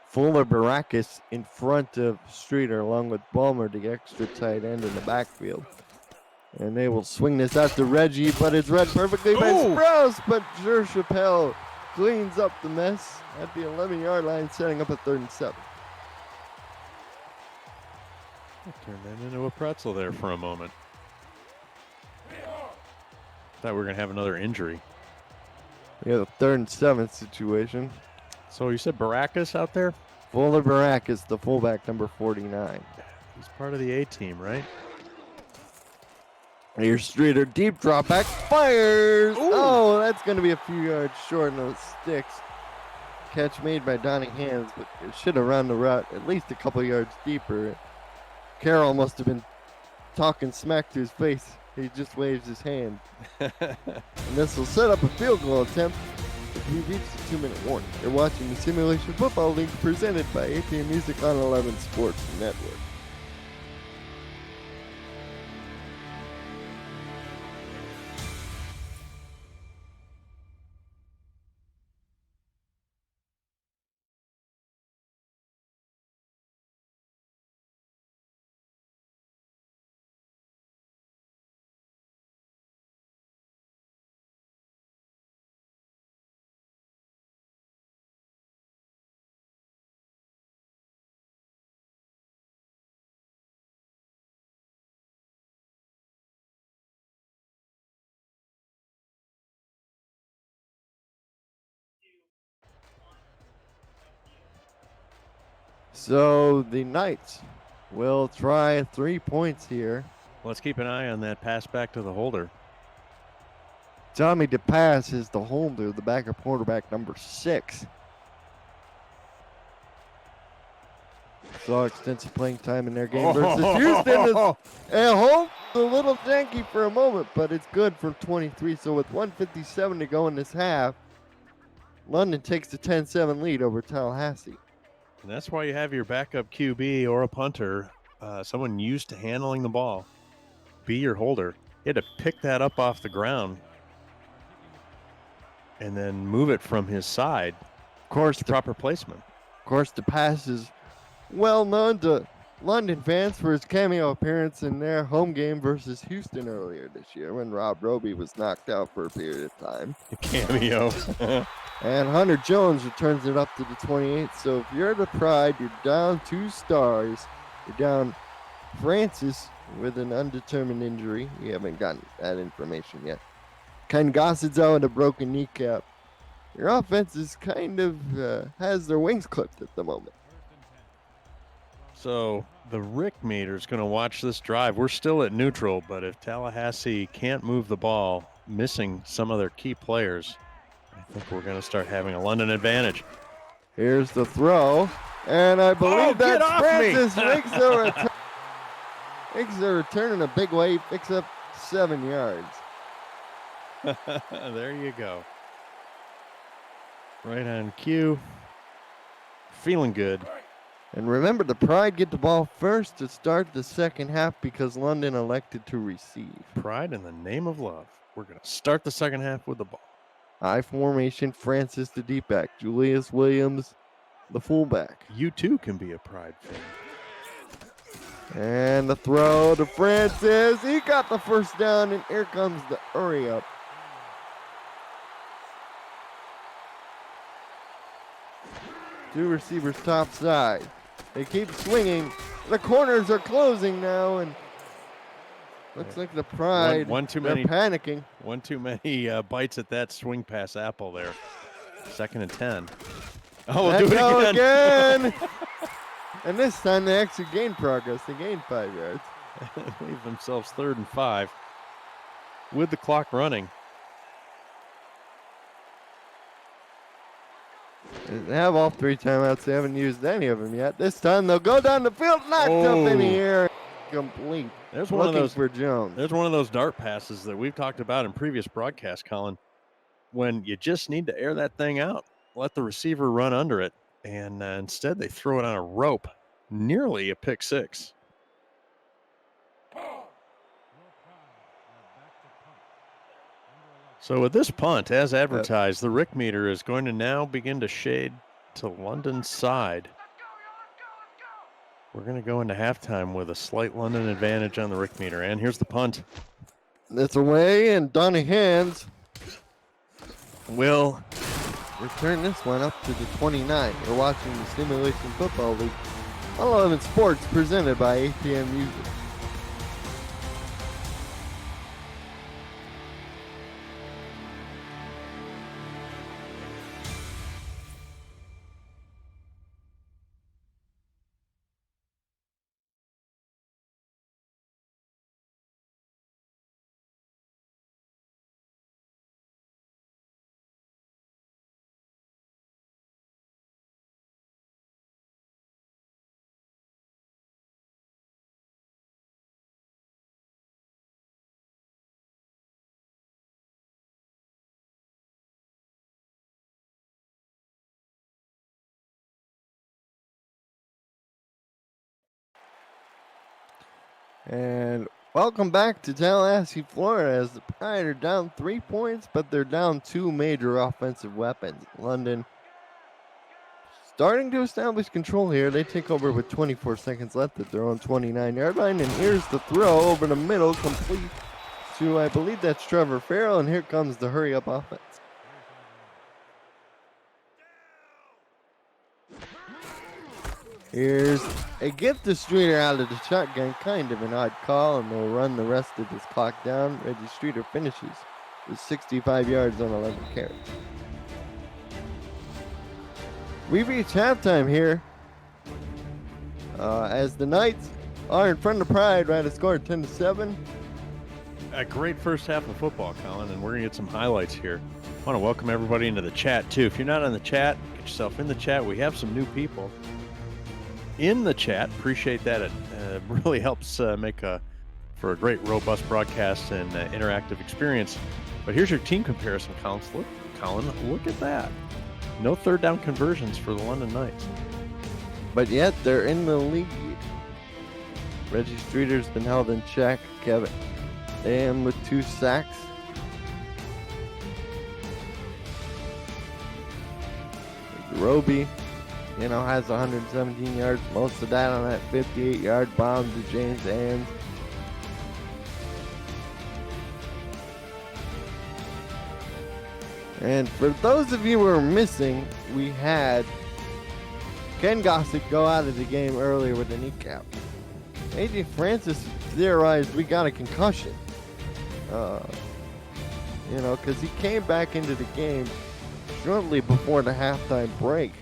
Fuller Barakis in front of Streeter, along with Balmer, the extra tight end in the backfield. And they will swing this out to Reggie, but it's read perfectly by Sprouse. But Jer Chappelle cleans up the mess at the 11-yard line, setting up a 3rd and 7. Turned that into a pretzel there for a moment. Thought we were going to have another injury. We have a 3rd and 7 situation. So you said Barakis out there? Fuller Barakis, the fullback, number 49. He's part of the A-team, right? Here's Streeter, deep drop back, fires! Ooh. Oh, that's going to be a few yards short, and it sticks. Catch made by Donnie Hands, but it should have run the route at least a couple yards deeper. Carroll must have been talking smack to his face. He just waves his hand. And this will set up a field goal attempt if we reach the 2-minute warning. You're watching the Simulation Football League presented by APM Music on 11 Sports Network. So the Knights will try 3 points here. Let's keep an eye on that pass back to the holder. Tommy DePass is the holder, the backup quarterback, number 6. saw extensive playing time in their game versus Houston. At home, a little janky for a moment, but it's good for 23. So with 1:57 to go in this half, London takes the 10-7 lead over Tallahassee. And that's why you have your backup QB or a punter, someone used to handling the ball, be your holder. You had to pick that up off the ground and then move it from his side. Of course, the proper placement. Of course, the pass is well known to London fans for his cameo appearance in their home game versus Houston earlier this year when Rob Roby was knocked out for a period of time. Cameo. And Hunter Jones returns it up to the 28. So if you're the Pride, you're down 2 stars. You're down Francis with an undetermined injury. We haven't gotten that information yet. Ken Gossett's out with a broken kneecap. Your offense is kind of has their wings clipped at the moment. So the Rick meter is going to watch this drive. We're still at neutral, but if Tallahassee can't move the ball, missing some of their key players, I think we're going to start having a London advantage. Here's the throw, and I believe that's Francis makes a return in a big way. He picks up 7 yards. There you go. Right on cue. Feeling good. And remember, the Pride get the ball first to start the second half because London elected to receive. Pride in the name of love. We're going to start the second half with the ball. I formation, Francis the deep back, Julius Williams the fullback. You too can be a Pride fan. And the throw to Francis. He got the first down, and here comes the hurry up. Two receivers top side. They keep swinging. The corners are closing now, and looks like the Pride, one too many, panicking. One too many bites at that swing pass apple there. 2nd and 10. Oh, we'll do it again. And this time they actually gained progress. They gained 5 yards. Leave themselves 3rd and 5 with the clock running. They have all 3 timeouts. They haven't used any of them yet. This time they'll go down the field, knocked up in the air, complete. There's one of those for Jones. There's one of those dart passes that we've talked about in previous broadcasts, Colin, when you just need to air that thing out, let the receiver run under it, and instead they throw it on a rope, nearly a pick 6. So with this punt, as advertised, the Rick meter is going to now begin to shade to London's side. We're going to go into halftime with a slight London advantage on the Rick meter. And here's the punt. It's away, and Donnie Hands will return this one up to the 29. We're watching the Simulation Football League on 11 Sports, presented by APM Music. And welcome back to Tallahassee, Florida, as the Pride are down 3 points, but they're down 2 major offensive weapons. London starting to establish control here. They take over with 24 seconds left at their own 29-yard line, and here's the throw over the middle, complete to, I believe that's Trevor Farrell, and here comes the hurry-up offense. Here's a get the Streeter out of the shotgun, kind of an odd call, and they'll run the rest of this clock down. Reggie Streeter finishes with 65 yards on 11 carries. We've reached halftime here as the Knights are in front of Pride, right? A score 10-7. A great first half of football, Colin, and we're going to get some highlights here. I want to welcome everybody into the chat, too. If you're not on the chat, get yourself in the chat. We have some new people. in the chat. Appreciate that. It really helps make for a great, robust broadcast and interactive experience. But here's your team comparison, Colin. Look at that. No third down conversions for the London Knights. But yet they're in the lead. Reggie Streeter's been held in check. Kevin Am with 2 sacks. Roby, has 117 yards. Most of that on that 58-yard bomb to James Ands. And for those of you who are missing, we had Ken Gossick go out of the game earlier with a kneecap. A.J. Francis theorized we got a concussion. Because he came back into the game shortly before the halftime break.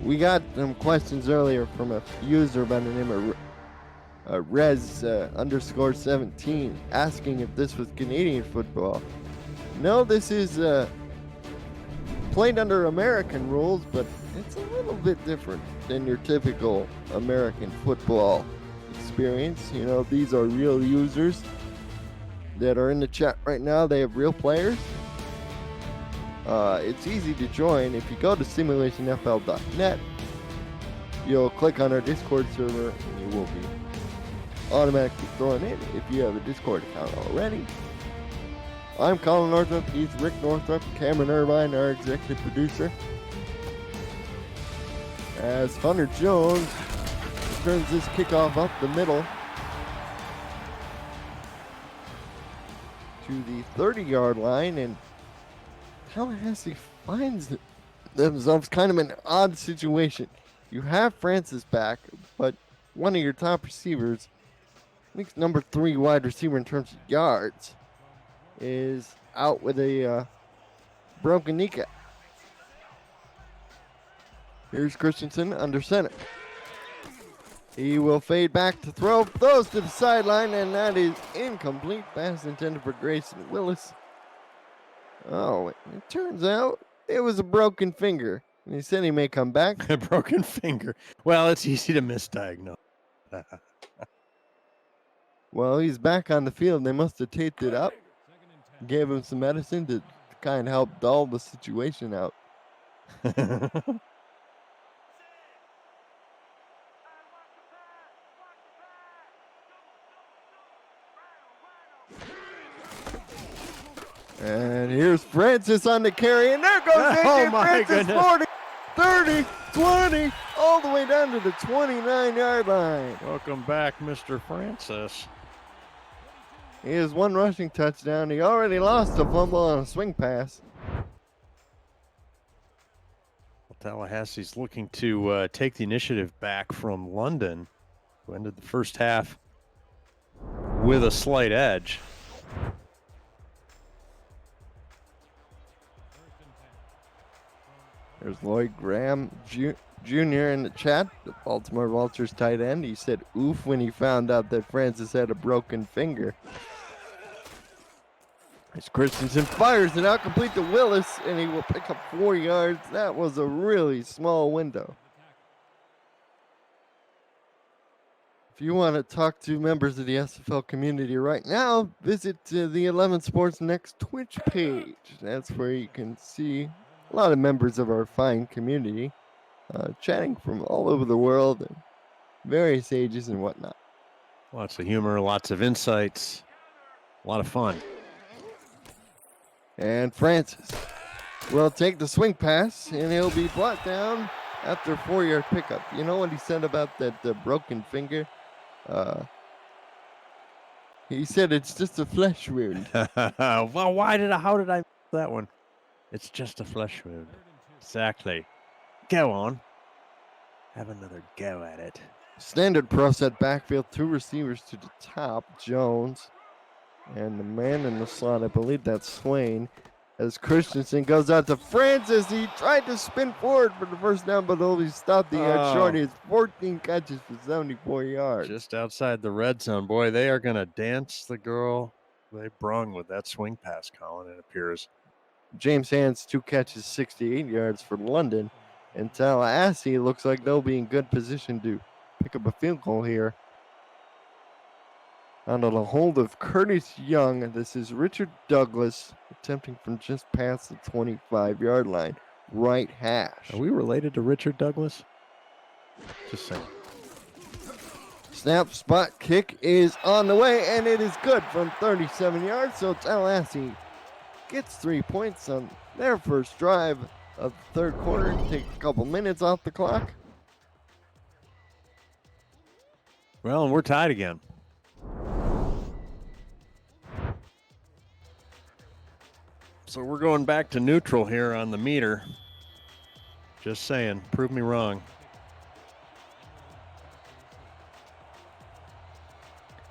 We got some questions earlier from a user by the name of Rez_17 asking if this was Canadian football. No, this is played under American rules, but it's a little bit different than your typical American football experience. These are real users that are in the chat right now. They have real players. It's easy to join. If you go to simulationfl.net, you'll click on our Discord server and you will be automatically thrown in if you have a Discord account already. I'm Colin Northrup. He's Rick Northrup. Cameron Irvine, our executive producer. As Hunter Jones turns this kickoff up the middle to the 30-yard line, and Tallahassee finds themselves kind of in an odd situation. You have Francis back, but one of your top receivers, I think number 3 wide receiver in terms of yards, is out with a broken kneecap. Here's Christensen under center. He will fade back to throw, throws to the sideline, and that is incomplete. Pass intended for Grayson Willis. Oh, it turns out it was a broken finger. And he said he may come back. A broken finger. Well, it's easy to misdiagnose. Well, he's back on the field. They must have taped it up. Gave him some medicine to kind of help dull the situation out. And here's Francis on the carry, and there goes A.J. Francis, 40, 30, 20, all the way down to the 29-yard line. Welcome back, Mr. Francis. He has 1 rushing touchdown. He already lost a fumble on a swing pass. Well, Tallahassee's looking to take the initiative back from London, who ended the first half with a slight edge. There's Lloyd Graham Jr. in the chat, the Baltimore Vultures tight end. He said oof when he found out that Francis had a broken finger. As Christensen fires it out, complete to Willis, and he will pick up 4 yards. That was a really small window. If you want to talk to members of the SFL community right now, visit the 11 Sports Next Twitch page. That's where you can see a lot of members of our fine community chatting from all over the world and various ages and whatnot. Lots of humor, lots of insights, a lot of fun. And Francis will take the swing pass, and he'll be brought down after a 4-yard pickup. You know what he said about that broken finger? He said it's just a flesh wound. Well, how did I miss that one? It's just a flesh wound. Exactly. Go on. Have another go at it. Standard pro set backfield, 2 receivers to the top, Jones. And the man in the slot, I believe that's Swain. As Christensen goes out to Francis, he tried to spin forward for the first down, but only stopped the yard short. He has 14 catches for 74 yards. Just outside the red zone. Boy, they are going to dance the girl they brung with that swing pass, Colin, it appears. James Hands, 2 catches, 68 yards for London. And Tallahassee looks like they'll be in good position to pick up a field goal here. Under the hold of Curtis Young, this is Richard Douglas attempting from just past the 25-yard line. Right hash. Are we related to Richard Douglas? Just saying. Snap, spot, kick is on the way, and it is good from 37 yards. So Tallahassee gets 3 points on their first drive of the third quarter. Take a couple minutes off the clock. Well, and we're tied again. So we're going back to neutral here on the meter. Just saying, prove me wrong.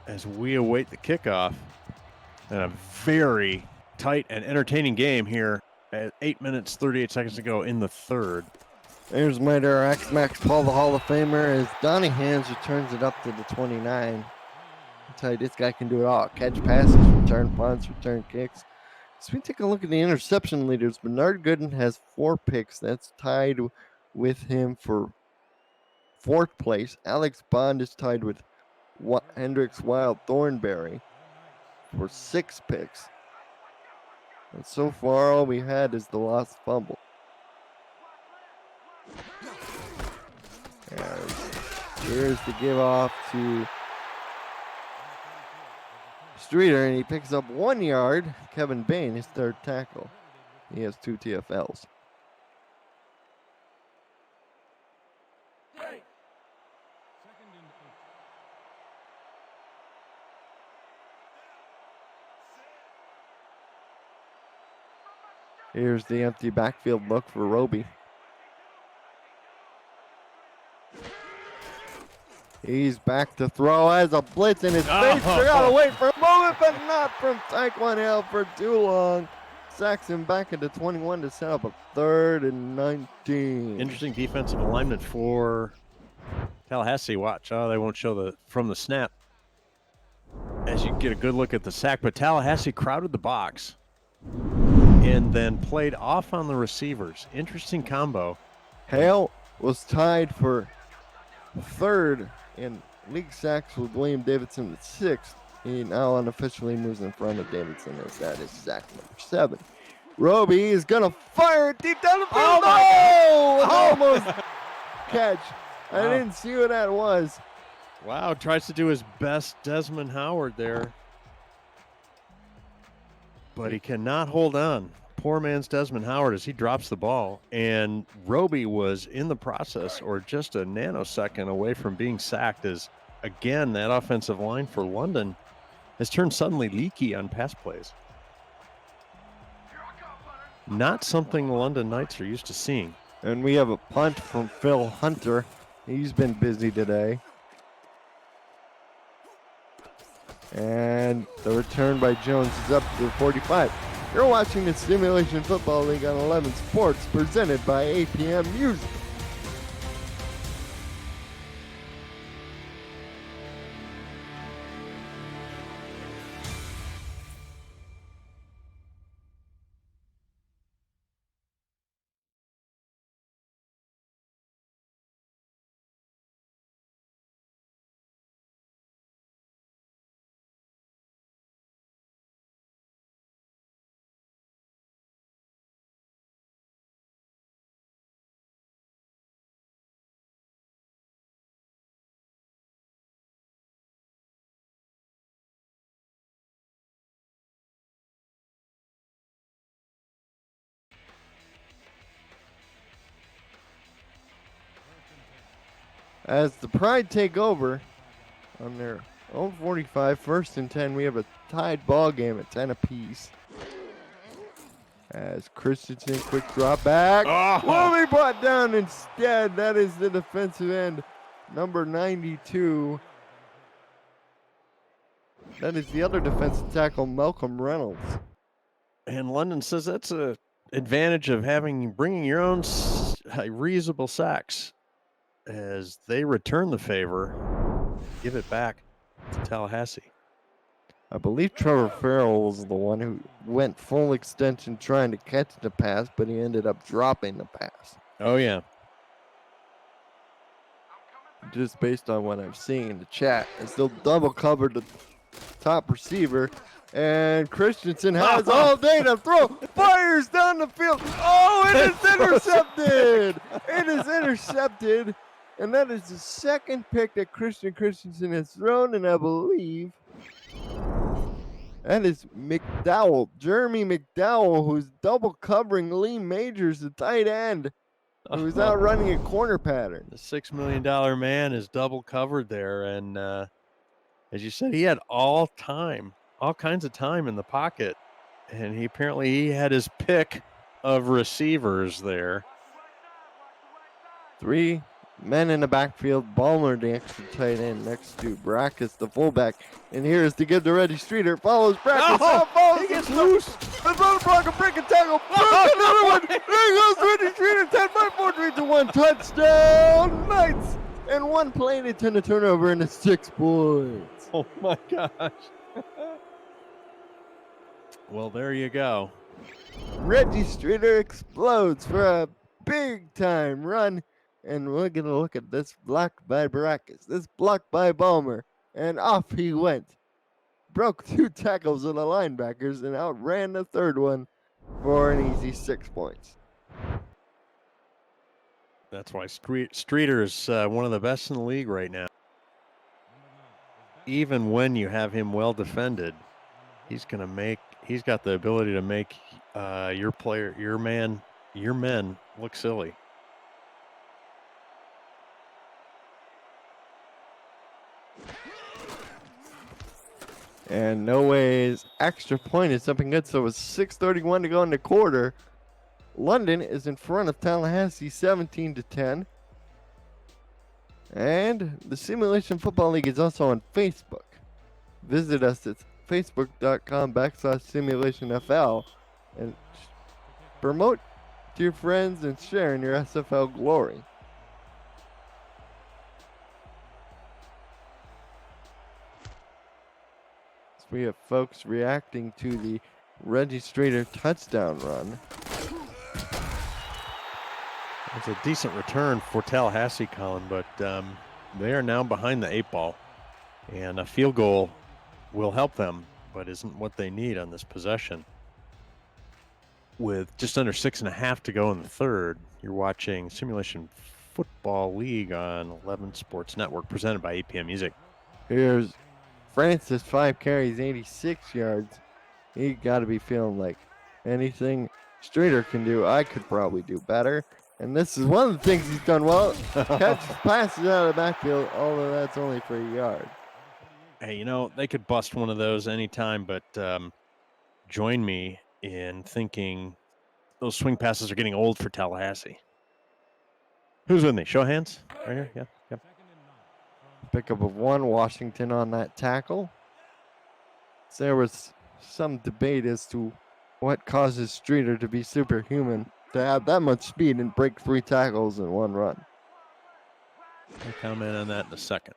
As we await the kickoff, and a very tight and entertaining game here at 8 minutes, 38 seconds to go in the third. There's Miter X-Max Paul, the Hall of Famer, as Donnie Hands returns it up to the 29. I tell you, this guy can do it all. Catch passes, return punts, return kicks. So we take a look at the interception leaders. Bernard Gooden has 4 picks. That's tied with him for 4th place. Alex Bond is tied with Hendricks Wild Thornberry for 6 picks. And so far, all we had is the lost fumble. Here's the give off to Streeter, and he picks up 1 yard. Kevin Bain, his 3rd tackle. He has 2 TFLs. Here's the empty backfield look for Roby. He's back to throw as a blitz in his face. They gotta wait for a moment, but not from Taekwon Hill for too long. Saxon back into 21 to set up a 3rd and 19. Interesting defensive alignment for Tallahassee. Watch. Oh, they won't show from the snap. As you get a good look at the sack, but Tallahassee crowded the box and then played off on the receivers. Interesting combo. Hale was tied for 3rd in league sacks with William Davidson at 6th. He now unofficially moves in front of Davidson as that is sack number 7. Roby is gonna fire it deep down the field. Oh, almost catch. I didn't see what that was. Wow, tries to do his best Desmond Howard there. But he cannot hold on. Poor man's Desmond Howard as he drops the ball. And Roby was in the process or just a nanosecond away from being sacked as, again, that offensive line for London has turned suddenly leaky on pass plays. Not something the London Knights are used to seeing. And we have a punt from Phil Hunter. He's been busy today. And the return by Jones is up to 45. You're watching the Simulation Football League on 11 Sports, presented by APM Music. As the Pride take over on their own 45, 1st and 10, we have a tied ball game at 10 apiece. As Christensen, quick drop back. Will be brought down instead. That is the defensive end, number 92. That is the other defensive tackle, Malcolm Reynolds. And London says that's an advantage of bringing your own reasonable sacks. As they return the favor, give it back to Tallahassee. I believe Trevor Farrell was the one who went full extension trying to catch the pass, but he ended up dropping the pass. Oh, yeah. Just based on what I'm seeing in the chat. And still double covered the top receiver. And Christensen has all day to throw. Fires down the field. Oh, it is intercepted. It is intercepted. And that is the second pick that Christensen has thrown. And I believe that is McDowell, Jeremy McDowell, who's double covering Lee Majors, the tight end, who's out running a corner pattern. The $6 million man is double covered there. And as you said, he had all kinds of time in the pocket. And he had his pick of receivers there. 3 men in the backfield. Ballmer, the extra tight end, next to Brackus, the fullback. And here's to give to Reggie Streeter. Follows Brackus. He gets loose. The throw to block, a break and tackle. Another one. There goes Reggie Streeter. 10-5, 4-3-1. Touchdown, Knights. And one play to turn the turnover into 6 points. Oh, my gosh. Well, there you go. Reggie Streeter explodes for a big-time run. And we're going to look at this block by Baracus, this block by Ballmer. And off he went. Broke 2 tackles of the linebackers and outran the third one for an easy 6 points. That's why Streeter is one of the best in the league right now. Even when you have him well defended, he's got the ability to make your men look silly. And no ways extra point is something good. So with 6:31 to go in the quarter, London is in front of Tallahassee 17-10. And the Simulation Football League is also on Facebook. Visit us at facebook.com/simulationfl and promote to your friends and share in your SFL glory. So we have folks reacting to the Reggie Streeter touchdown run. It's a decent return for Tallahassee, Colin, but they are now behind the 8 ball. And a field goal will help them, but isn't what they need on this possession. With just under 6.5 to go in the third, you're watching Simulation Football League on 11 Sports Network, presented by APM Music. Here's Francis, 5 carries, 86 yards. He got to be feeling like anything Streeter can do, I could probably do better. And this is one of the things he's done well. Catch passes out of the backfield, although that's only for a yard. Hey, they could bust one of those anytime, but join me in thinking those swing passes are getting old for Tallahassee. Who's with me? Show of hands. Right here? Yeah. Yep. Pickup of 1, Washington on that tackle. So there was some debate as to what causes Streeter to be superhuman, to have that much speed and break 3 tackles in 1 run. I'll comment on that in a second.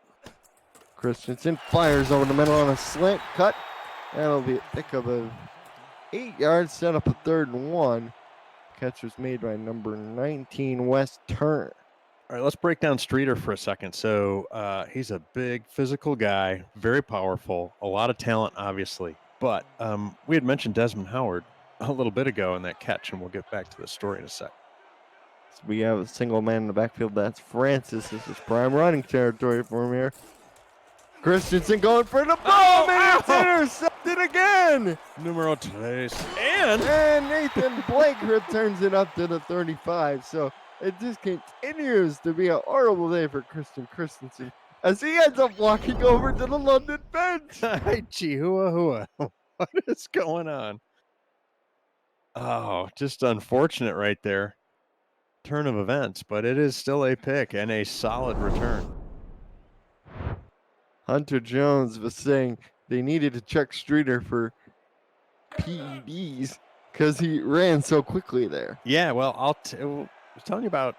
Christensen fires over the middle on a slant cut. That'll be a pickup of 8 yards, set up a 3rd and 1. Catch was made by number 19, Wes Turner. All right, let's break down Streeter for a second. So he's a big physical guy, very powerful, a lot of talent, obviously. But we had mentioned Desmond Howard a little bit ago in that catch, and we'll get back to the story in a sec. So we have a single man in the backfield. That's Francis. This is prime running territory for him here. Christensen going for the ball, and it's intercepted again. Numero 3. And Nathan Blake returns it up to the 35. So it just continues to be a horrible day for Christensen as he ends up walking over to the London bench. Chihuahua. What is going on? Oh, just unfortunate right there. Turn of events, but it is still a pick and a solid return. Hunter Jones was saying they needed to check Streeter for PEDs because he ran so quickly there. Yeah, well, I was telling you about,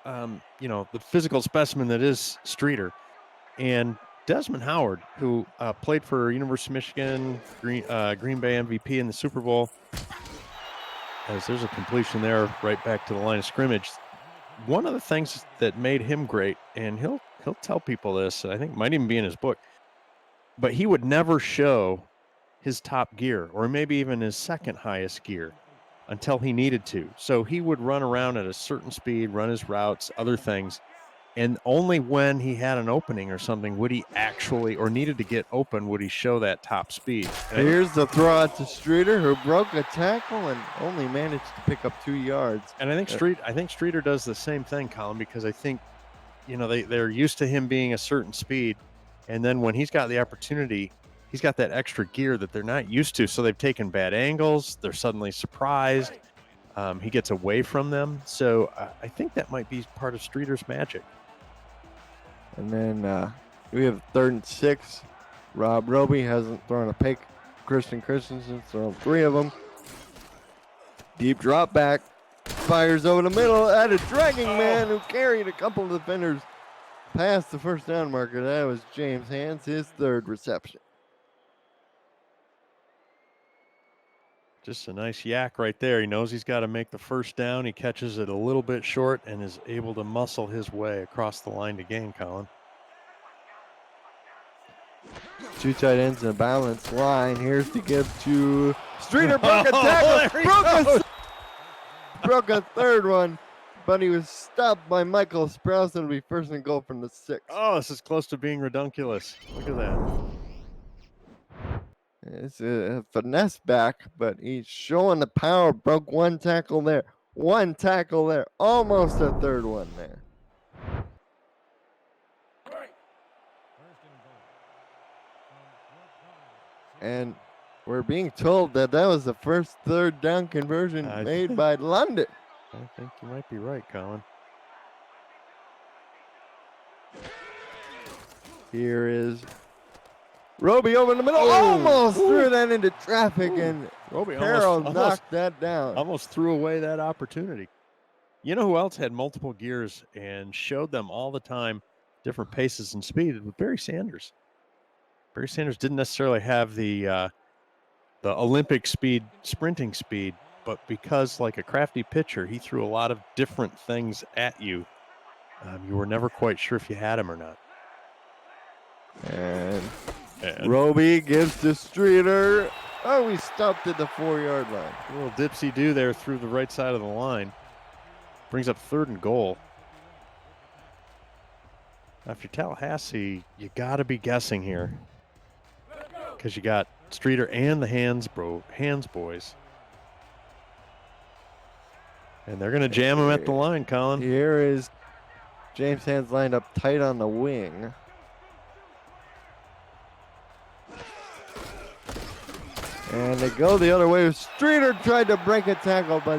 the physical specimen that is Streeter. And Desmond Howard, who played for University of Michigan, Green Bay MVP in the Super Bowl, as there's a completion there right back to the line of scrimmage. One of the things that made him great, and he'll tell people this, I think it might even be in his book, but he would never show his top gear or maybe even his second highest gear until he needed to. So he would run around at a certain speed, run his routes, other things. And only when he had an opening or something would he actually, or needed to get open, would he show that top speed. Here's the throw out to Streeter, who broke a tackle and only managed to pick up 2 yards. And I think Streeter does the same thing, Colin, because I think, they're used to him being a certain speed. And then when he's got the opportunity, he's got that extra gear that they're not used to. So they've taken bad angles. They're suddenly surprised. He gets away from them. So I think that might be part of Streeter's magic. And then we have 3rd and 6. Rob Roby hasn't thrown a pick. Christian Christensen's thrown 3 of them. Deep drop back. Fires over the middle at a dragging man who carried a couple of defenders past the first down marker. That was James Hands, his 3rd reception. Just a nice yak right there. He knows he's got to make the first down. He catches it a little bit short and is able to muscle his way across the line to gain, Colin. 2 tight ends in a balanced line. Here's to give to Streeter. Broke a tackle. Broke a 3rd one, but he was stopped by Michael Sprouse. It'll be 1st and goal from the 6. Oh, this is close to being redunculous. Look at that. It's a finesse back, but he's showing the power. Broke 1 tackle there. 1 tackle there. Almost a 3rd one there. And we're being told that was the first 3rd down conversion made by London. I think you might be right, Colin. Here is Roby over in the middle. Almost threw that into traffic, and Roby Carroll knocked that down. Almost threw away that opportunity. You know who else had multiple gears and showed them all the time different paces and speed? With Barry Sanders. Barry Sanders didn't necessarily have the Olympic speed, sprinting speed, but because, like a crafty pitcher, he threw a lot of different things at you. You were never quite sure if you had him or not. And Roby gives to Streeter. Oh, he stopped at the 4-yard line. A little dipsy-do there through the right side of the line. Brings up 3rd and goal. After Tallahassee, you got to be guessing here, because you got Streeter and the Hands boys. And they're going to jam him at the line, Colin. Here is James Hands lined up tight on the wing. And they go the other way. Streeter tried to break a tackle, but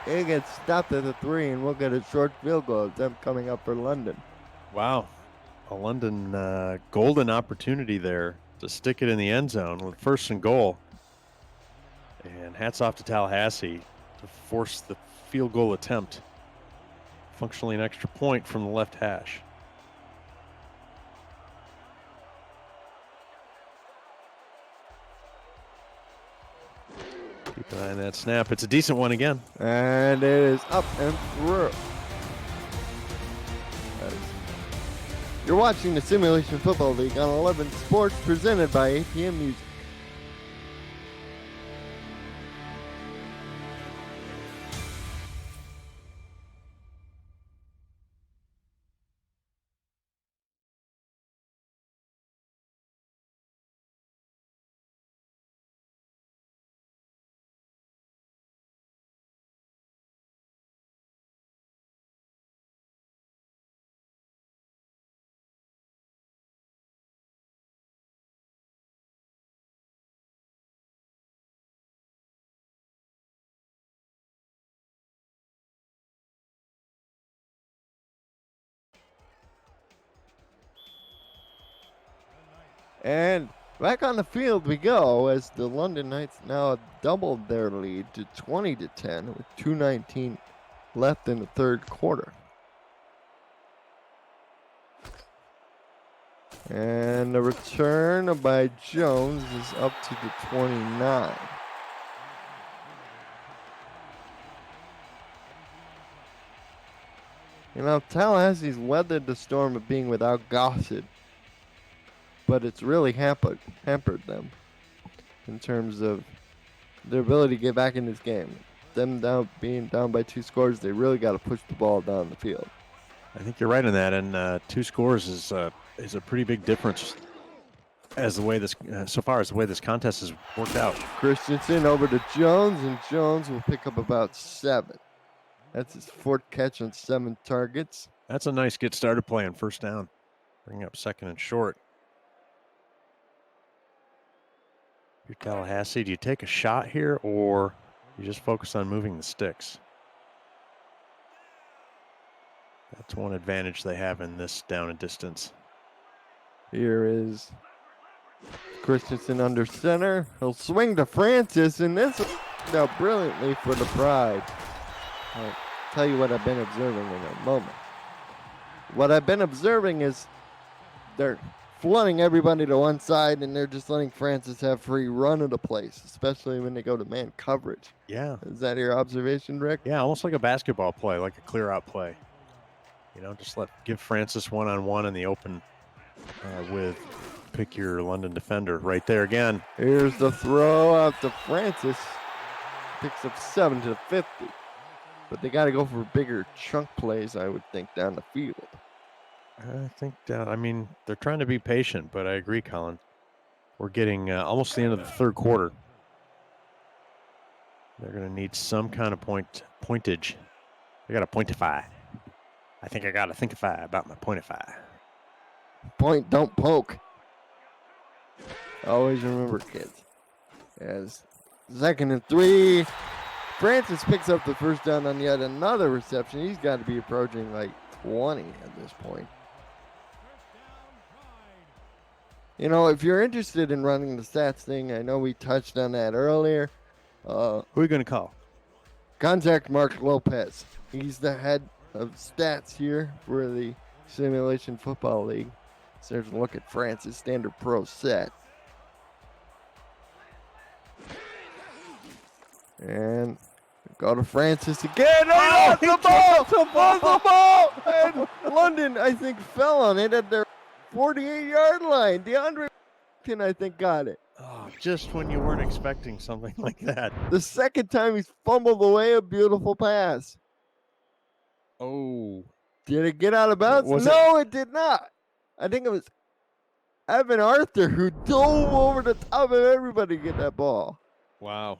he gets stopped at the 3, and we'll get a short field goal attempt coming up for London. Wow. A London golden opportunity there to stick it in the end zone with 1st and goal. And hats off to Tallahassee to force the field goal attempt. Functionally an extra point from the left hash. Keep an eye on that snap. It's a decent one again. And it is up and through. You're watching the Simulation Football League on 11 Sports, presented by APM Music. And back on the field we go, as the London Knights now have doubled their lead to 20-10 with 2:19 left in the 3rd quarter. And the return by Jones is up to the 29. You know, Tallahassee's weathered the storm of being without Gossett, but it's really hampered them in terms of their ability to get back in this game. Them being down by 2 scores, they really got to push the ball down the field. I think you're right in that, and 2 scores is a pretty big difference as the way this so far as the way this contest has worked out. Christensen over to Jones, and Jones will pick up about 7. That's his 4th catch on 7 targets. That's a nice get started play on first down. Bring up 2nd and short. If you're Tallahassee, do you take a shot here or you just focus on moving the sticks? That's one advantage they have in this down and distance. Here is Christensen under center. He'll swing to Francis, and this worked out brilliantly for the Pride. I'll tell you what I've been observing in a moment. What I've been observing is they're flooding everybody to one side, and they're just letting Francis have free run of the place, especially when they go to man coverage. Yeah. Is that your observation, Rick? Yeah, almost like a basketball play, like a clear-out play. You know, just give Francis one-on-one in the open with pick your London defender right there again. Here's the throw out to Francis. Picks up 7 to the 50. But they got to go for bigger chunk plays, I would think, down the field. I think, I mean, they're trying to be patient, but I agree, Colin. We're getting almost the end of the 3rd quarter. They're going to need some kind of pointage. They got to pointify. I think I got to thinkify about my pointify. Point, don't poke. Always remember, kids. As 2nd and 3. Francis picks up the first down on yet another reception. He's got to be approaching like 20 at this point. You know, if you're interested in running the stats thing, I know we touched on that earlier. Who are you going to call? Contact Mark Lopez. He's the head of stats here for the Simulation Football League. So there's a look at Francis Standard Pro set. And go to Francis again. Oh, the ball! And London, I think, fell on it at their 48-yard line. DeAndre, I think, got it. Oh, just when you weren't expecting something like that. The 2nd time he's fumbled away a beautiful pass. Oh. Did it get out of bounds? No, it did not. I think it was Evan Arthur who dove over the top of everybody to get that ball. Wow.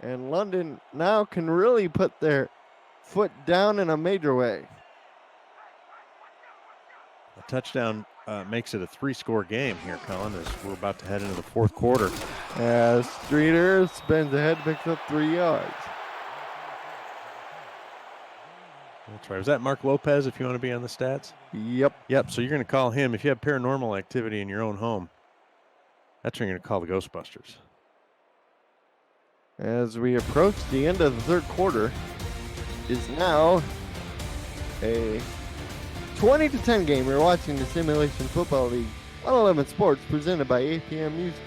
And London now can really put their foot down in a major way. A touchdown makes it a 3-score game here, Colin, as we're about to head into the 4th quarter. As Streeter spins ahead, picks up 3 yards. That's right. Was that Mark Lopez, if you want to be on the stats? Yep. Yep, so you're going to call him. If you have paranormal activity in your own home, that's when you're going to call the Ghostbusters. As we approach the end of the 3rd quarter, is now a 20-10 game. We're watching the Simulation Football League on 11 Sports, presented by APM Music.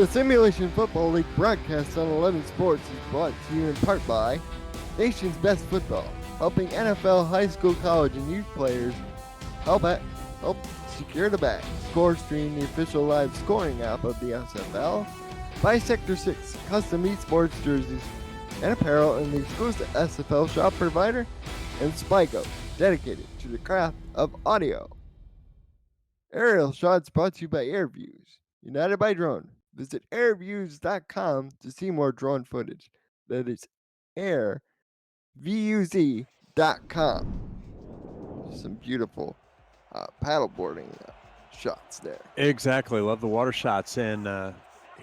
The Simulation Football League broadcast on 11 Sports is brought to you in part by Nation's Best Football, helping NFL, high school, college, and youth players help secure the bag. ScoreStream, the official live scoring app of the SFL. By Sector 6, custom esports jerseys and apparel in the exclusive SFL shop provider. And Spyco, dedicated to the craft of audio. Aerial shots brought to you by AirViews, United by Drone. Visit airviews.com to see more drone footage. That is airvuz.com. Some beautiful paddleboarding shots there. Exactly. Love the water shots. And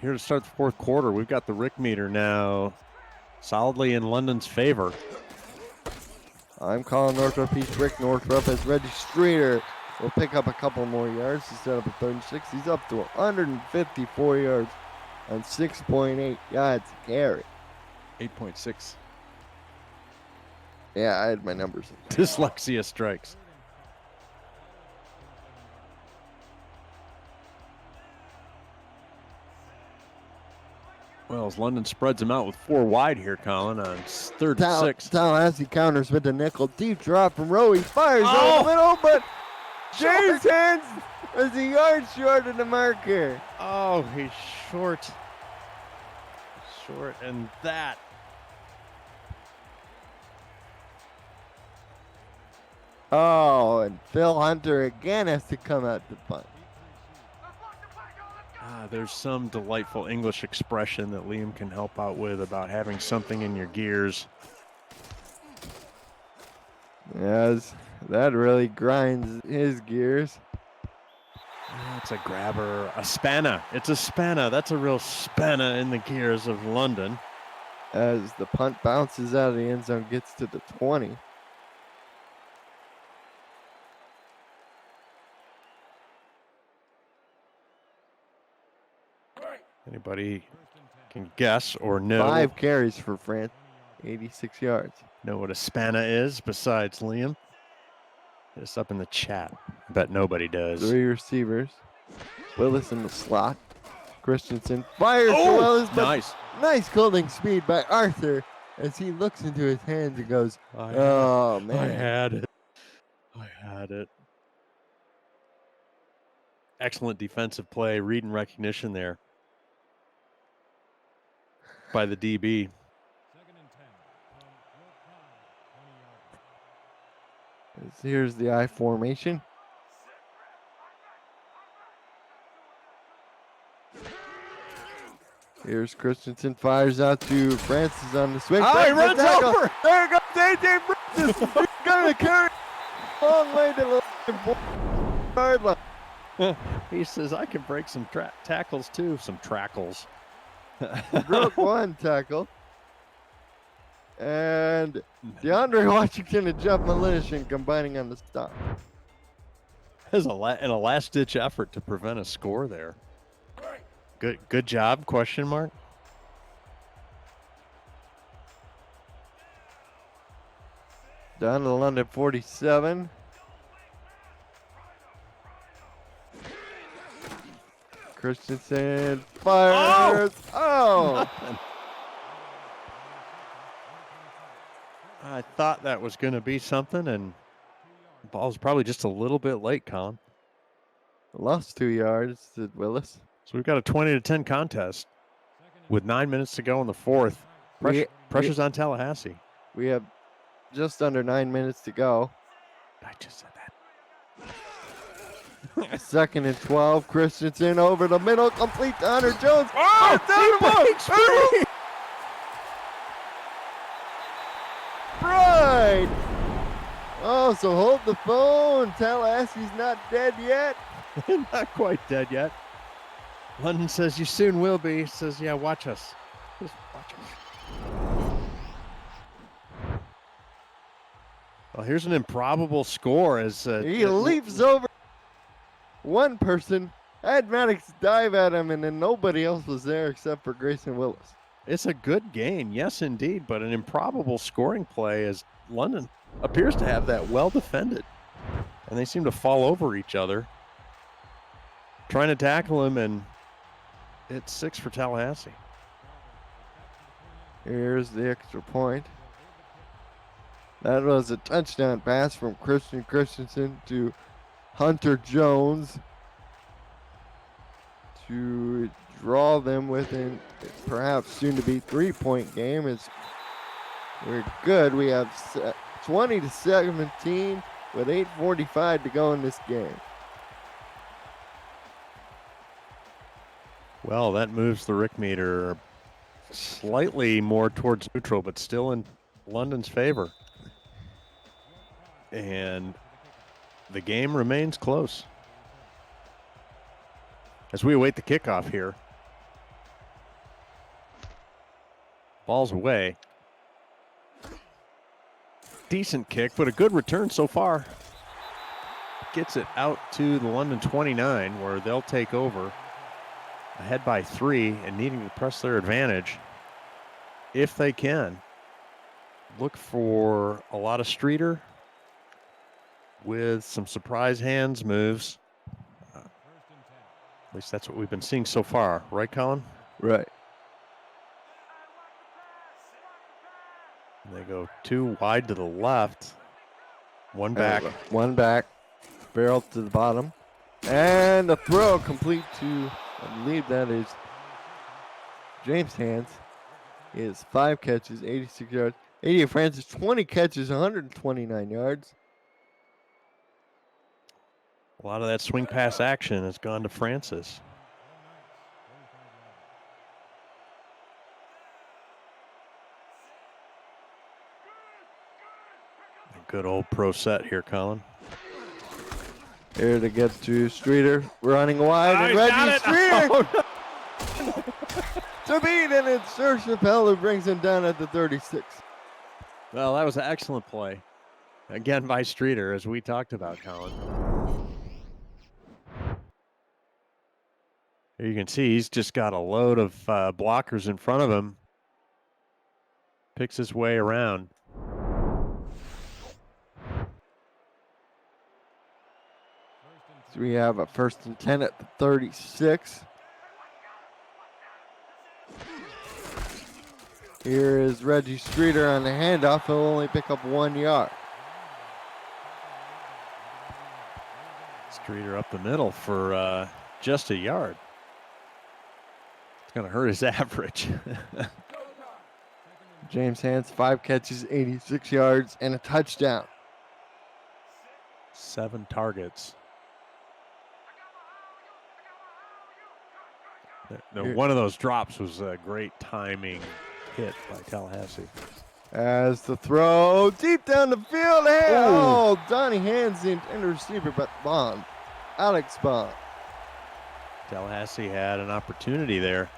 here to start the fourth quarter, we've got the Rick meter now solidly in London's favor. I'm calling Northrop East. Rick Northrop as Reggie Streeter will pick up a couple more yards to set up a 3rd and 6. He's up to 154 yards on 6.8 yards to carry. 8.6. Yeah, I had my numbers. Dyslexia strikes. Well, as London spreads him out with 4 wide here, Colin, on 3rd and 6. Tallahassee counters with a nickel. Deep drop from Rowe. He fires over the middle, but James Hands is a yard short of the marker. Oh, he's short. And that. Oh, and Phil Hunter again has to come out to punt. There's some delightful English expression that Liam can help out with about having something in your gears. Yes, that really grinds his gears. It's a grabber, a spanner. It's a spanner. That's a real spanner in the gears of London. As the punt bounces out of the end zone, gets to the 20. Anybody can guess or know? 5 carries for France, 86 yards. Know what a spanner is besides Liam? Hit us up in the chat. I bet nobody does. 3 receivers. Willis in the slot. Christensen fires to Willis, but nice holding speed by Arthur as he looks into his hands and goes, oh, man. I had it. Excellent defensive play, read and recognition there by the DB. Here's the I formation. Here's Christensen, fires out to Francis on the swing. Oh, he runs over! There goes A.J. Francis. He's going to carry long way to the yard line. He says, I can break some tackles too, some trackles. Broke 1 tackle. And DeAndre Washington and Jeff Malinishin combining on the stop. As in a last-ditch effort to prevent a score there. Good job, question mark? Down to the London 47. Christensen fires. Oh! I thought that was going to be something, and the ball was probably just a little bit late, Colin. Lost 2 yards to Willis. So we've got a 20-10 contest with 9 minutes to go in the 4th. Pressure's on Tallahassee. We have just under 9 minutes to go. I just said that. 2nd and 12. Christensen over the middle, complete to Hunter Jones. Oh, right. Oh, so hold the phone. Tallahassee's not dead yet. Not quite dead yet. London says you soon will be. He says, yeah, watch us. Just watch us. Well, here's an improbable score as he leaps over one person. Had Maddox dive at him, and then nobody else was there except for Grayson Willis. It's a good gain, yes, indeed, but an improbable scoring play as London appears to have that well defended. And they seem to fall over each other, trying to tackle him, and It's 6 for Tallahassee. Here's the extra point. That was a touchdown pass from Christian Christensen to Hunter Jones to draw them within perhaps soon to be 3-point game. We're good. We have 20-17 with 8:45 to go in this game. Well, that moves the Rick meter slightly more towards neutral, but still in London's favor. And the game remains close as we await the kickoff here. Ball's away. Decent kick, but a good return so far. Gets it out to the London 29, where they'll take over. Ahead by 3 and needing to press their advantage if they can. Look for a lot of Streeter with some surprise hands moves. At least that's what we've been seeing so far. Right, Colin? Right. They go 2 wide to the left. 1 back. One back. Barrel to the bottom. And the throw complete to, I believe that is James Hands. He has 5 catches, 86 yards. AD Francis, 20 catches, 129 yards. A lot of that swing pass action has gone to Francis. A good old pro set here, Colin. Here to get to Streeter, running wide, and Reggie Streeter to beat, and it's Sir Chappelle who brings him down at the 36. Well, that was an excellent play. Again by Streeter, as we talked about, Colin. Here you can see he's just got a load of blockers in front of him. Picks his way around. So we have a 1st and 10 at the 36. Here is Reggie Streeter on the handoff. He'll only pick up 1 yard. Streeter up the middle for just a yard. It's going to hurt his average. James Hands, 5 catches, 86 yards, and a touchdown. 7 targets. One of those drops was a great timing hit by Tallahassee. As the throw deep down the field. Hey, oh, Donnie Hands the intended receiver, but Bond, Alex Bond. Tallahassee had an opportunity there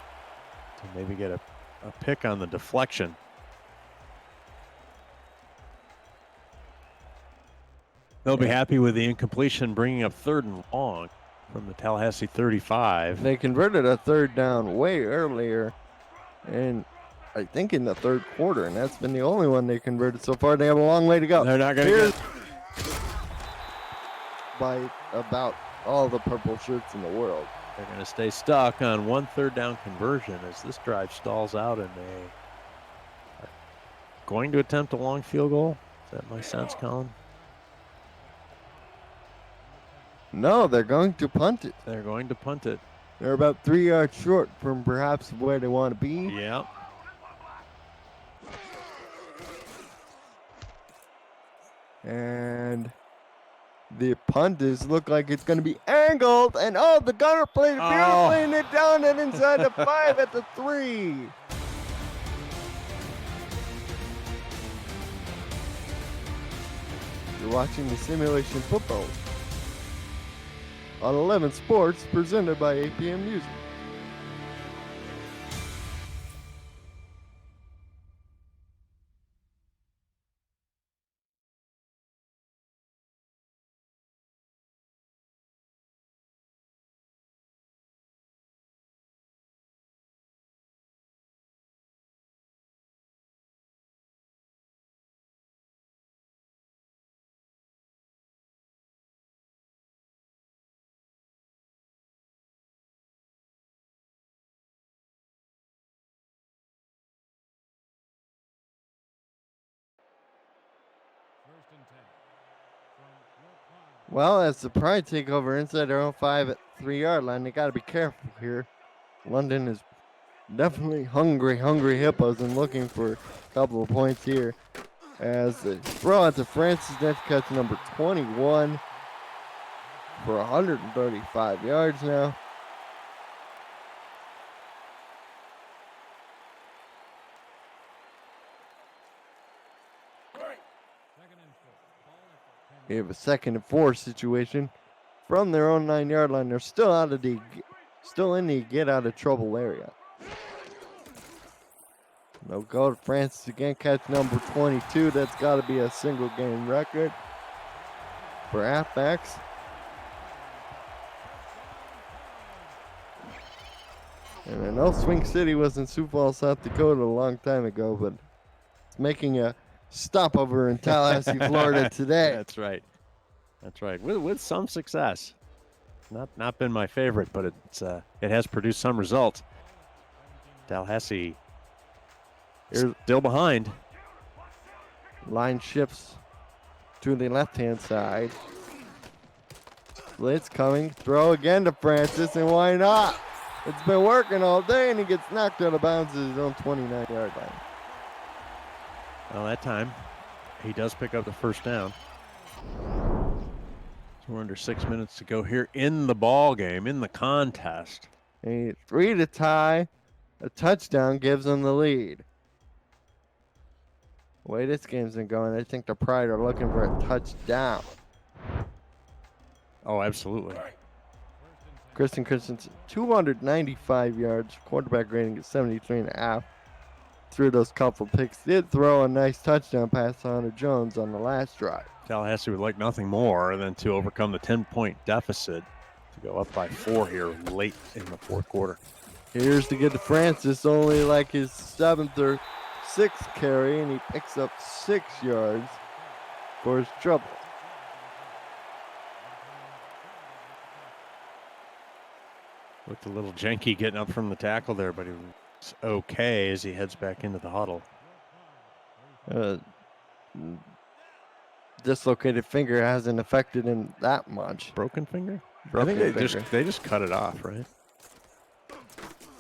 to maybe get a pick on the deflection. They'll be happy with the incompletion, bringing up 3rd and long from the Tallahassee 35. They converted a 3rd down way earlier, and I think in the 3rd quarter, and that's been the only one they converted so far. They have a long way to go. They're not going to get by about all the purple shirts in the world. They're going to stay stuck on 1 3rd down conversion as this drive stalls out, and they are going to attempt a long field goal. Is that my sense, Colin? No, they're going to punt it. They're going to punt it. They're about 3 yards short from perhaps where they want to be. Yeah. And the punt look like it's going to be angled. And the gunner played it beautifully, and it down and inside the 5 at the 3. You're watching the Simulation Football on 11 Sports, presented by APM Music. Well, as the Pride take over inside their own 5 at 3-yard line, they got to be careful here. London is definitely hungry hippos and looking for a couple of points here. As they throw out to Francis, next catch number 21 for 135 yards now. We have a 2nd and 4 situation from their own 9-yard line. They're still in the get out of trouble area. No go to Francis again, catch number 22. That's got to be a single game record for halfbacks. And I know Swing City was in Sioux Falls, South Dakota a long time ago, but it's making a stopover in Tallahassee, Florida today. That's right. With some success. Not been my favorite, but it has produced some results. Tallahassee still behind. Line shifts to the left-hand side. Blitz coming. Throw again to Francis, and why not? It's been working all day, and he gets knocked out of bounds at his own 29-yard line. Well, that time, he does pick up the first down. So we're under 6 minutes to go here in the ball game, in the contest. A 3 to tie. A touchdown gives them the lead. The way this game's been going, I think the Pride are looking for a touchdown. Oh, absolutely. Christensen, 295 yards. Quarterback rating is 73.5. Through those couple picks. Did throw a nice touchdown pass to Hunter Jones on the last drive. Tallahassee would like nothing more than to overcome the 10-point deficit to go up by 4 here late in the fourth quarter. Here's to get to Francis, only like his 7th or 6th carry, and he picks up 6 yards for his trouble. Looked a little janky getting up from the tackle there, but he was okay as he heads back into the huddle. Dislocated finger hasn't affected him that much. Broken finger? Broken I think finger. they just cut it off, right?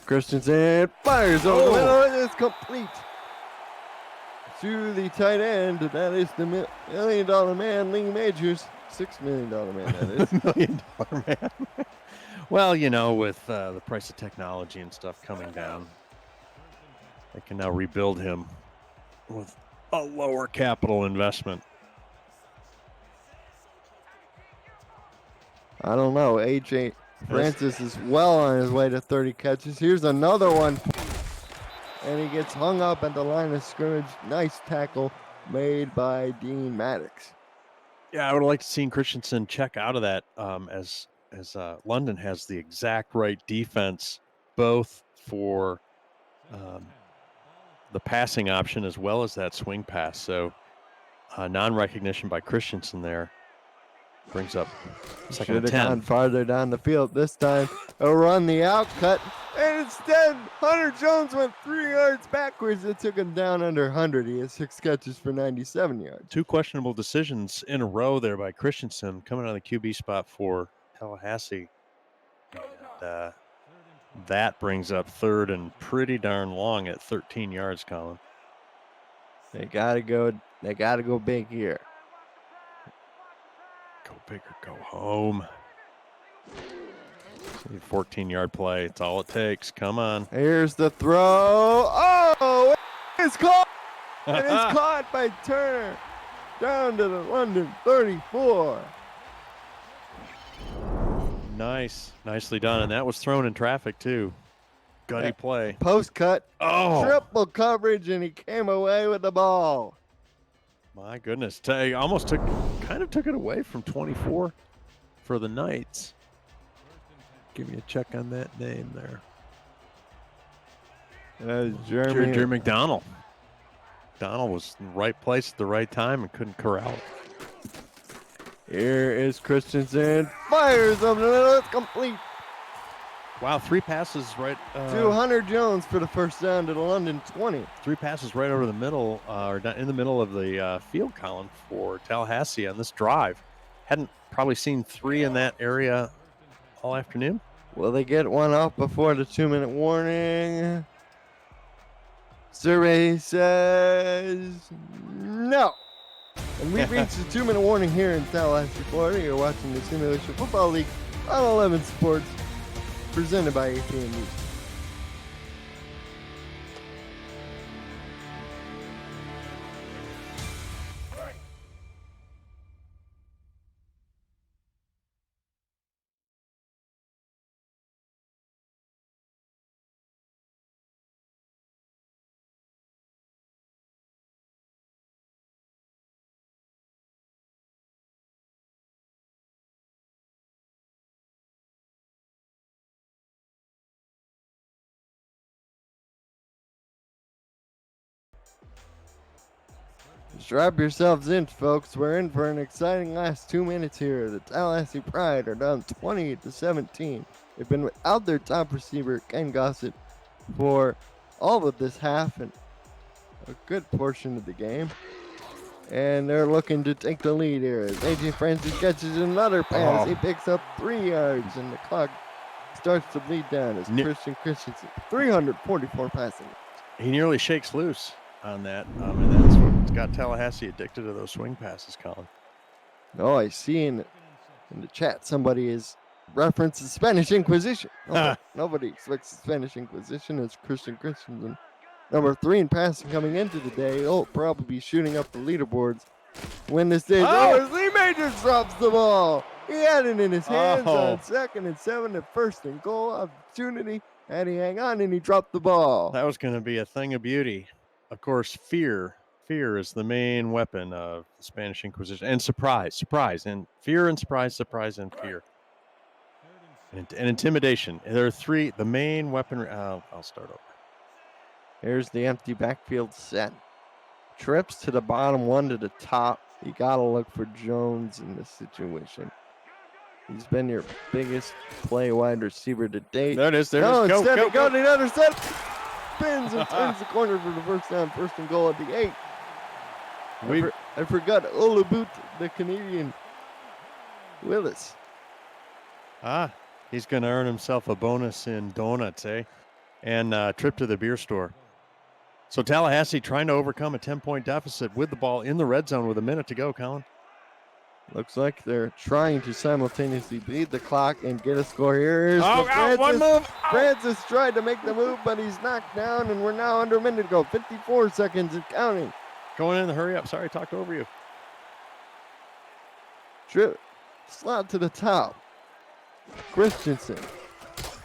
Christensen fires over the middle, and it's complete to the tight end. That is the $1 million man, Lee Majors. $6 million man, that is. $1 million man. Well, you know, with the price of technology and stuff coming down, they can now rebuild him with a lower capital investment. I don't know. AJ Francis is well on his way to 30 catches. Here's another one. And he gets hung up at the line of scrimmage. Nice tackle made by Dean Maddox. Yeah, I would have liked to seen Christensen check out of that as London has the exact right defense, both for the passing option as well as that swing pass. So non-recognition by Christensen there brings up second and 10. Should have gone farther down the field this time. A run the out cut, and instead Hunter Jones went 3 yards backwards. It took him down under 100. He has 6 catches for 97 yards. 2 questionable decisions in a row there by Christensen coming out of the QB spot for Tallahassee. And that brings up 3rd and pretty darn long at 13 yards, Colin. They gotta go big here. Go big or go home. 14-yard play. It's all it takes. Come on. Here's the throw. Oh, it's caught. And it's caught by Turner. Down to the London 34. Nicely done. And that was thrown in traffic, too. Gutty play. Post cut. Oh. Triple coverage, and he came away with the ball. My goodness. Almost took it away from 24 for the Knights. Give me a check on that name there. Jerry McDonald. Donald was in the right place at the right time and couldn't corral it. Here is Christensen. Fires up the middle. It's complete Wow, 3 passes right. 200 Jones for the first down to the London 20. 3 passes right over the middle, or in the middle of the field column for Tallahassee on this drive. Hadn't probably seen 3 in that area all afternoon. Will they get one off before the 2-minute warning? Survey says no. And we've reached the 2-minute warning here in Tallahassee, Florida. You're watching the Simulation Football League on 11 Sports, presented by AT&T. Strap yourselves in, folks. We're in for an exciting last 2 minutes here. The Tallahassee Pride are down 20-17. They've been without their top receiver, Ken Gossett, for all of this half and a good portion of the game. And they're looking to take the lead here as A.J. Francis catches another pass. He picks up 3 yards, and the clock starts to bleed down as Christian Christensen, 344 passing. He nearly shakes loose on that, and that's what's got Tallahassee addicted to those swing passes, Colin. Oh, I see in the chat somebody is referenced the Spanish Inquisition. Nobody expects the Spanish Inquisition as Christian Christensen. Number 3 in passing coming into the day. He'll probably be shooting up the leaderboards when this day's over. Lee Majors drops the ball. He had it in his hands on 2nd and 7 at 1st and goal opportunity. And he hang on and he dropped the ball. That was going to be a thing of beauty. Of course, fear is the main weapon of the Spanish Inquisition, and surprise, and fear and surprise and fear, and intimidation. There are 3. The main weapon. I'll start over. Here's the empty backfield set. Trips to the bottom, 1 to the top. You gotta look for Jones in this situation. He's been your biggest play wide receiver to date. There it is. There no, it is. Instead he got another set. Spins and turns the corner for the first down, 1st and goal at the 8. I forgot Olabut, the Canadian Willis. He's going to earn himself a bonus in donuts, and trip to the beer store. So Tallahassee trying to overcome a 10-point deficit with the ball in the red zone with a minute to go, Colin. Looks like they're trying to simultaneously beat the clock and get a score here. Here's one move. Francis tried to make the move, but he's knocked down, and we're now under a minute to go. 54 seconds and counting. Going in the hurry up. Sorry, I talked over you. Trip. Slot to the top. Christensen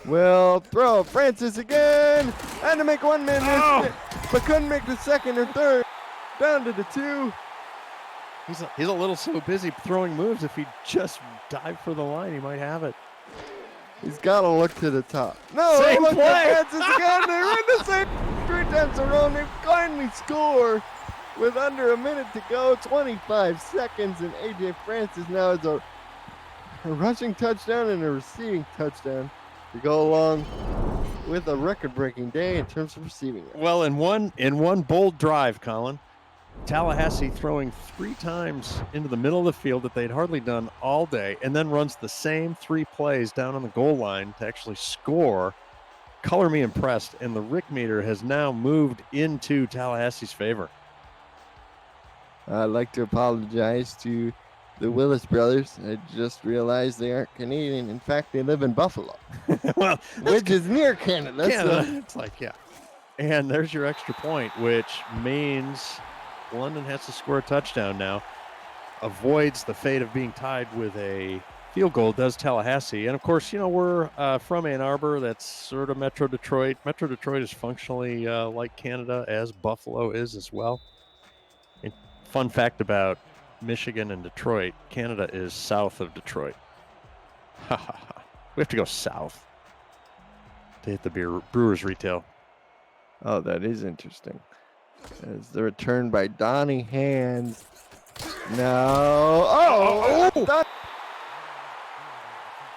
will throw. Francis again. Had to make 1 minute, but couldn't make the 2nd or 3rd. Down to the 2. He's a little so busy throwing moves. If he just dived for the line, he might have it. He's got to look to the top. No, same look play. at Francis again. They're in the same 3 times around. They finally score with under a minute to go. 25 seconds, and A.J. Francis now is a rushing touchdown and a receiving touchdown to go along with a record-breaking day in terms of receiving it. Well, in one bold drive, Colin, Tallahassee throwing 3 times into the middle of the field that they'd hardly done all day, and then runs the same 3 plays down on the goal line to actually score. Color me impressed, and the Rick meter has now moved into Tallahassee's favor. I'd like to apologize to the Willis brothers. I just realized they aren't Canadian. In fact, they live in Buffalo, well, which is near Canada. It's like, yeah. And there's your extra point, which means London has to score a touchdown now. Avoids the fate of being tied with a field goal, does Tallahassee. And, of course, we're from Ann Arbor. That's sort of Metro Detroit. Metro Detroit is functionally like Canada, as Buffalo is as well. And fun fact about Michigan and Detroit, Canada is south of Detroit. We have to go south to hit the Brewers retail. Oh, that is interesting. As the return by Donnie Hands. No.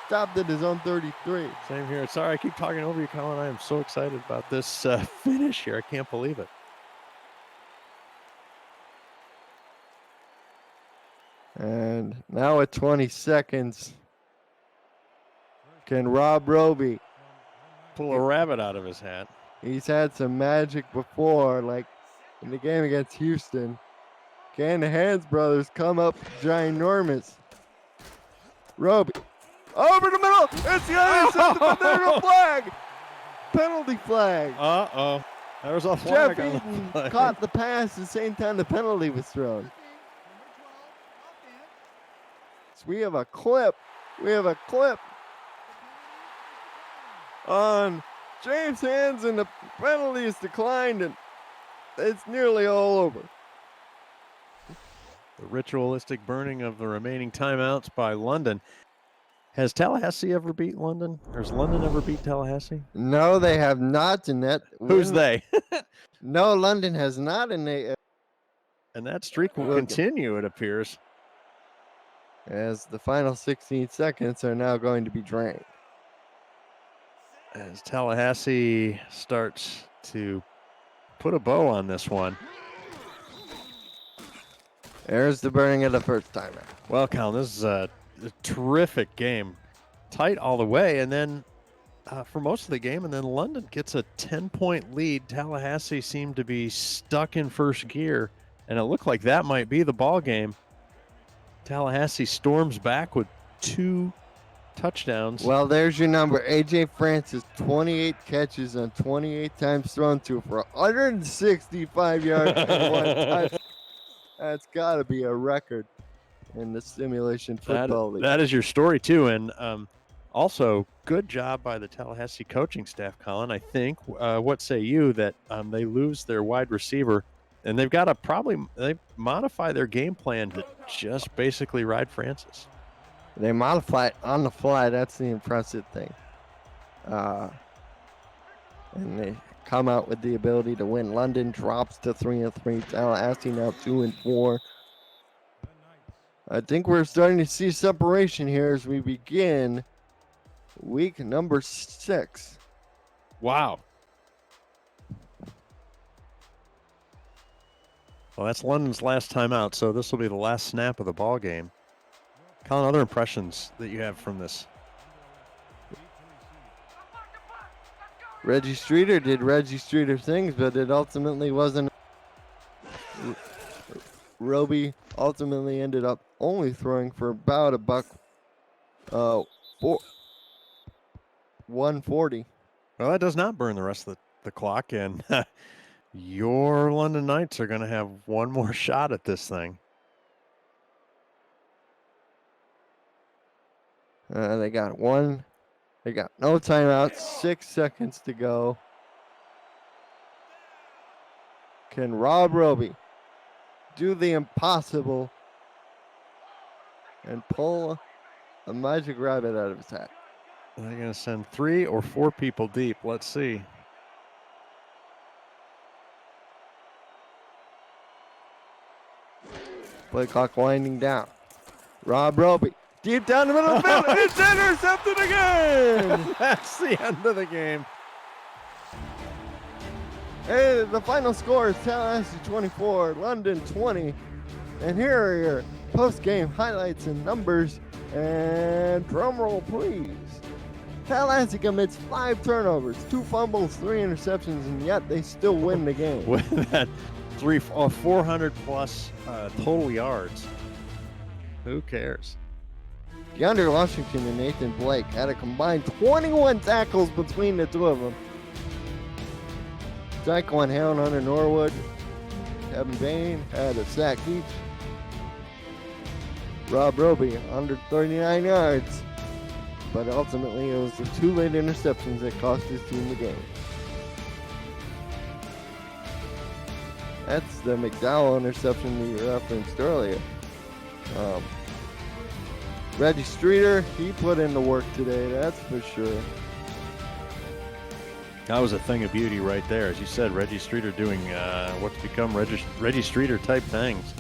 stopped at his own 33. Same here. Sorry, I keep talking over you, Colin. I am so excited about this finish here. I can't believe it. And now at 20 seconds, can Rob Roby pull a rabbit out of his hat? He's had some magic before, like in the game against Houston. Can the Hands brothers come up ginormous? Roby over the middle. It's the interception, but there's a flag. Penalty flag. Uh-oh. There's a flag. Jeff Eaton caught the pass at the same time the penalty was thrown. So we have a clip. On James Hands, and the penalty is declined, and it's nearly all over. The ritualistic burning of the remaining timeouts by London. Has Tallahassee ever beat London? Or has London ever beat Tallahassee? No, they have not. And that who's they? No, London has not. And that streak will continue, it appears, as the final 16 seconds are now going to be drained. As Tallahassee starts to put a bow on this one. There's the burning of the first timer. Well, Colin, this is a terrific game. Tight all the way, and then for most of the game, and then London gets a 10-point lead. Tallahassee seemed to be stuck in first gear, and it looked like that might be the ball game. Tallahassee storms back with 2 touchdowns. Well, there's your number. A.J. Francis, 28 catches on 28 times thrown to for 165 yards and 1 touchdown. That's got to be a record in the simulation football league. That is your story, too. And also, good job by the Tallahassee coaching staff, Colin. I think, what say you, that they lose their wide receiver, and they've got to they modify their game plan to just basically ride Francis. They modify it on the fly. That's the impressive thing. And they come out with the ability to win. London drops to 3-3. Tallahassee now 2-4. I think we're starting to see separation here as we begin week number 6. Wow. Well, that's London's last time out, so this will be the last snap of the ball game. Colin, other impressions that you have from this? Reggie Streeter did Reggie Streeter things, but it ultimately wasn't. Roby ultimately ended up only throwing for about $140. Well, that does not burn the rest of the clock, and your London Knights are going to have one more shot at this thing. They got no timeouts, 6 seconds to go. Can Rob Roby do the impossible and pull a magic rabbit out of his hat? They're going to send 3 or 4 people deep. Let's see. Play clock winding down. Rob Roby, deep down the middle of the field. It's intercepted again. That's the end of the game. Hey, the final score is Tallahassee 24, London 20. And here are your post-game highlights and numbers. And drum roll, please. Tallahassee commits 5 turnovers, 2 fumbles, 3 interceptions, and yet they still win the game. With that 400 plus total yards. Who cares? DeAndre Washington and Nathan Blake had a combined 21 tackles between the two of them. Tyquan Hill and Hunter Norwood, Kevin Bain had a sack each. Rob Roby, 139 yards. But ultimately, it was the 2 late interceptions that cost his team the game. That's the McDowell interception we referenced earlier. Reggie Streeter, he put in the work today, that's for sure. That was a thing of beauty right there. As you said, Reggie Streeter doing what's become Reggie Streeter type things.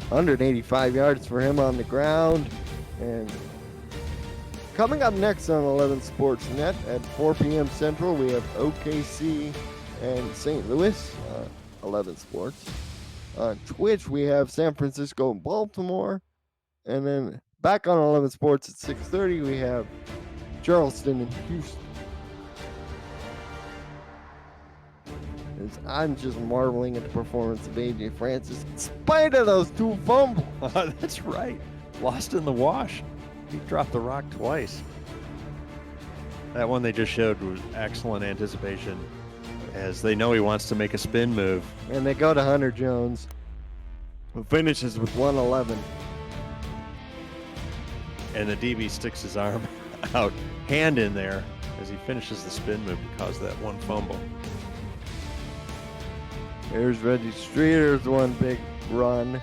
185 yards for him on the ground. And Coming up next on 11 Sports Net at 4 p.m. Central, we have OKC and St. Louis, 11 Sports. On Twitch, we have San Francisco and Baltimore. And then back on 11 Sports at 6:30, we have Charleston and Houston. I'm just marveling at the performance of A.J. Francis in spite of those 2 fumbles. That's right. Lost in the wash. He dropped the rock twice. That one they just showed was excellent anticipation, as they know he wants to make a spin move. And they go to Hunter Jones, who finishes with 111. And the DB sticks his arm out, hand in there, as he finishes the spin move to cause that one fumble. Here's Reggie Streeter's one big run.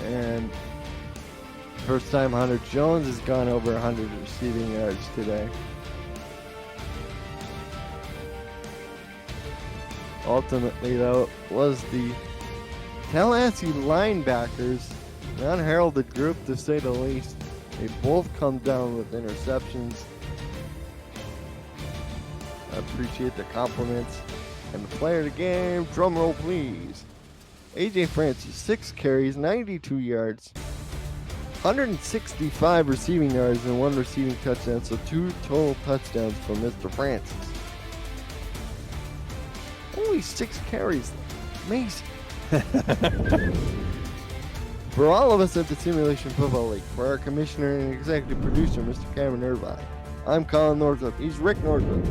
And first time Hunter Jones has gone over 100 receiving yards today. Ultimately, though, it was the Tallahassee linebackers, an unheralded group to say the least. They both come down with interceptions. I appreciate the compliments. And the player of the game, drum roll please. A.J. Francis, 6 carries, 92 yards, 165 receiving yards, and 1 receiving touchdown. So 2 total touchdowns for Mr. Francis. Only 6 carries. Amazing. For all of us at the Simulation Football League, for our commissioner and executive producer, Mr. Cameron Irvine, I'm Colin Northup. He's Rick Northup.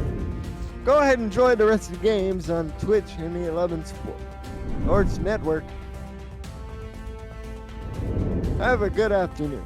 Go ahead and enjoy the rest of the games on Twitch and the 11 Sports Network. Have a good afternoon.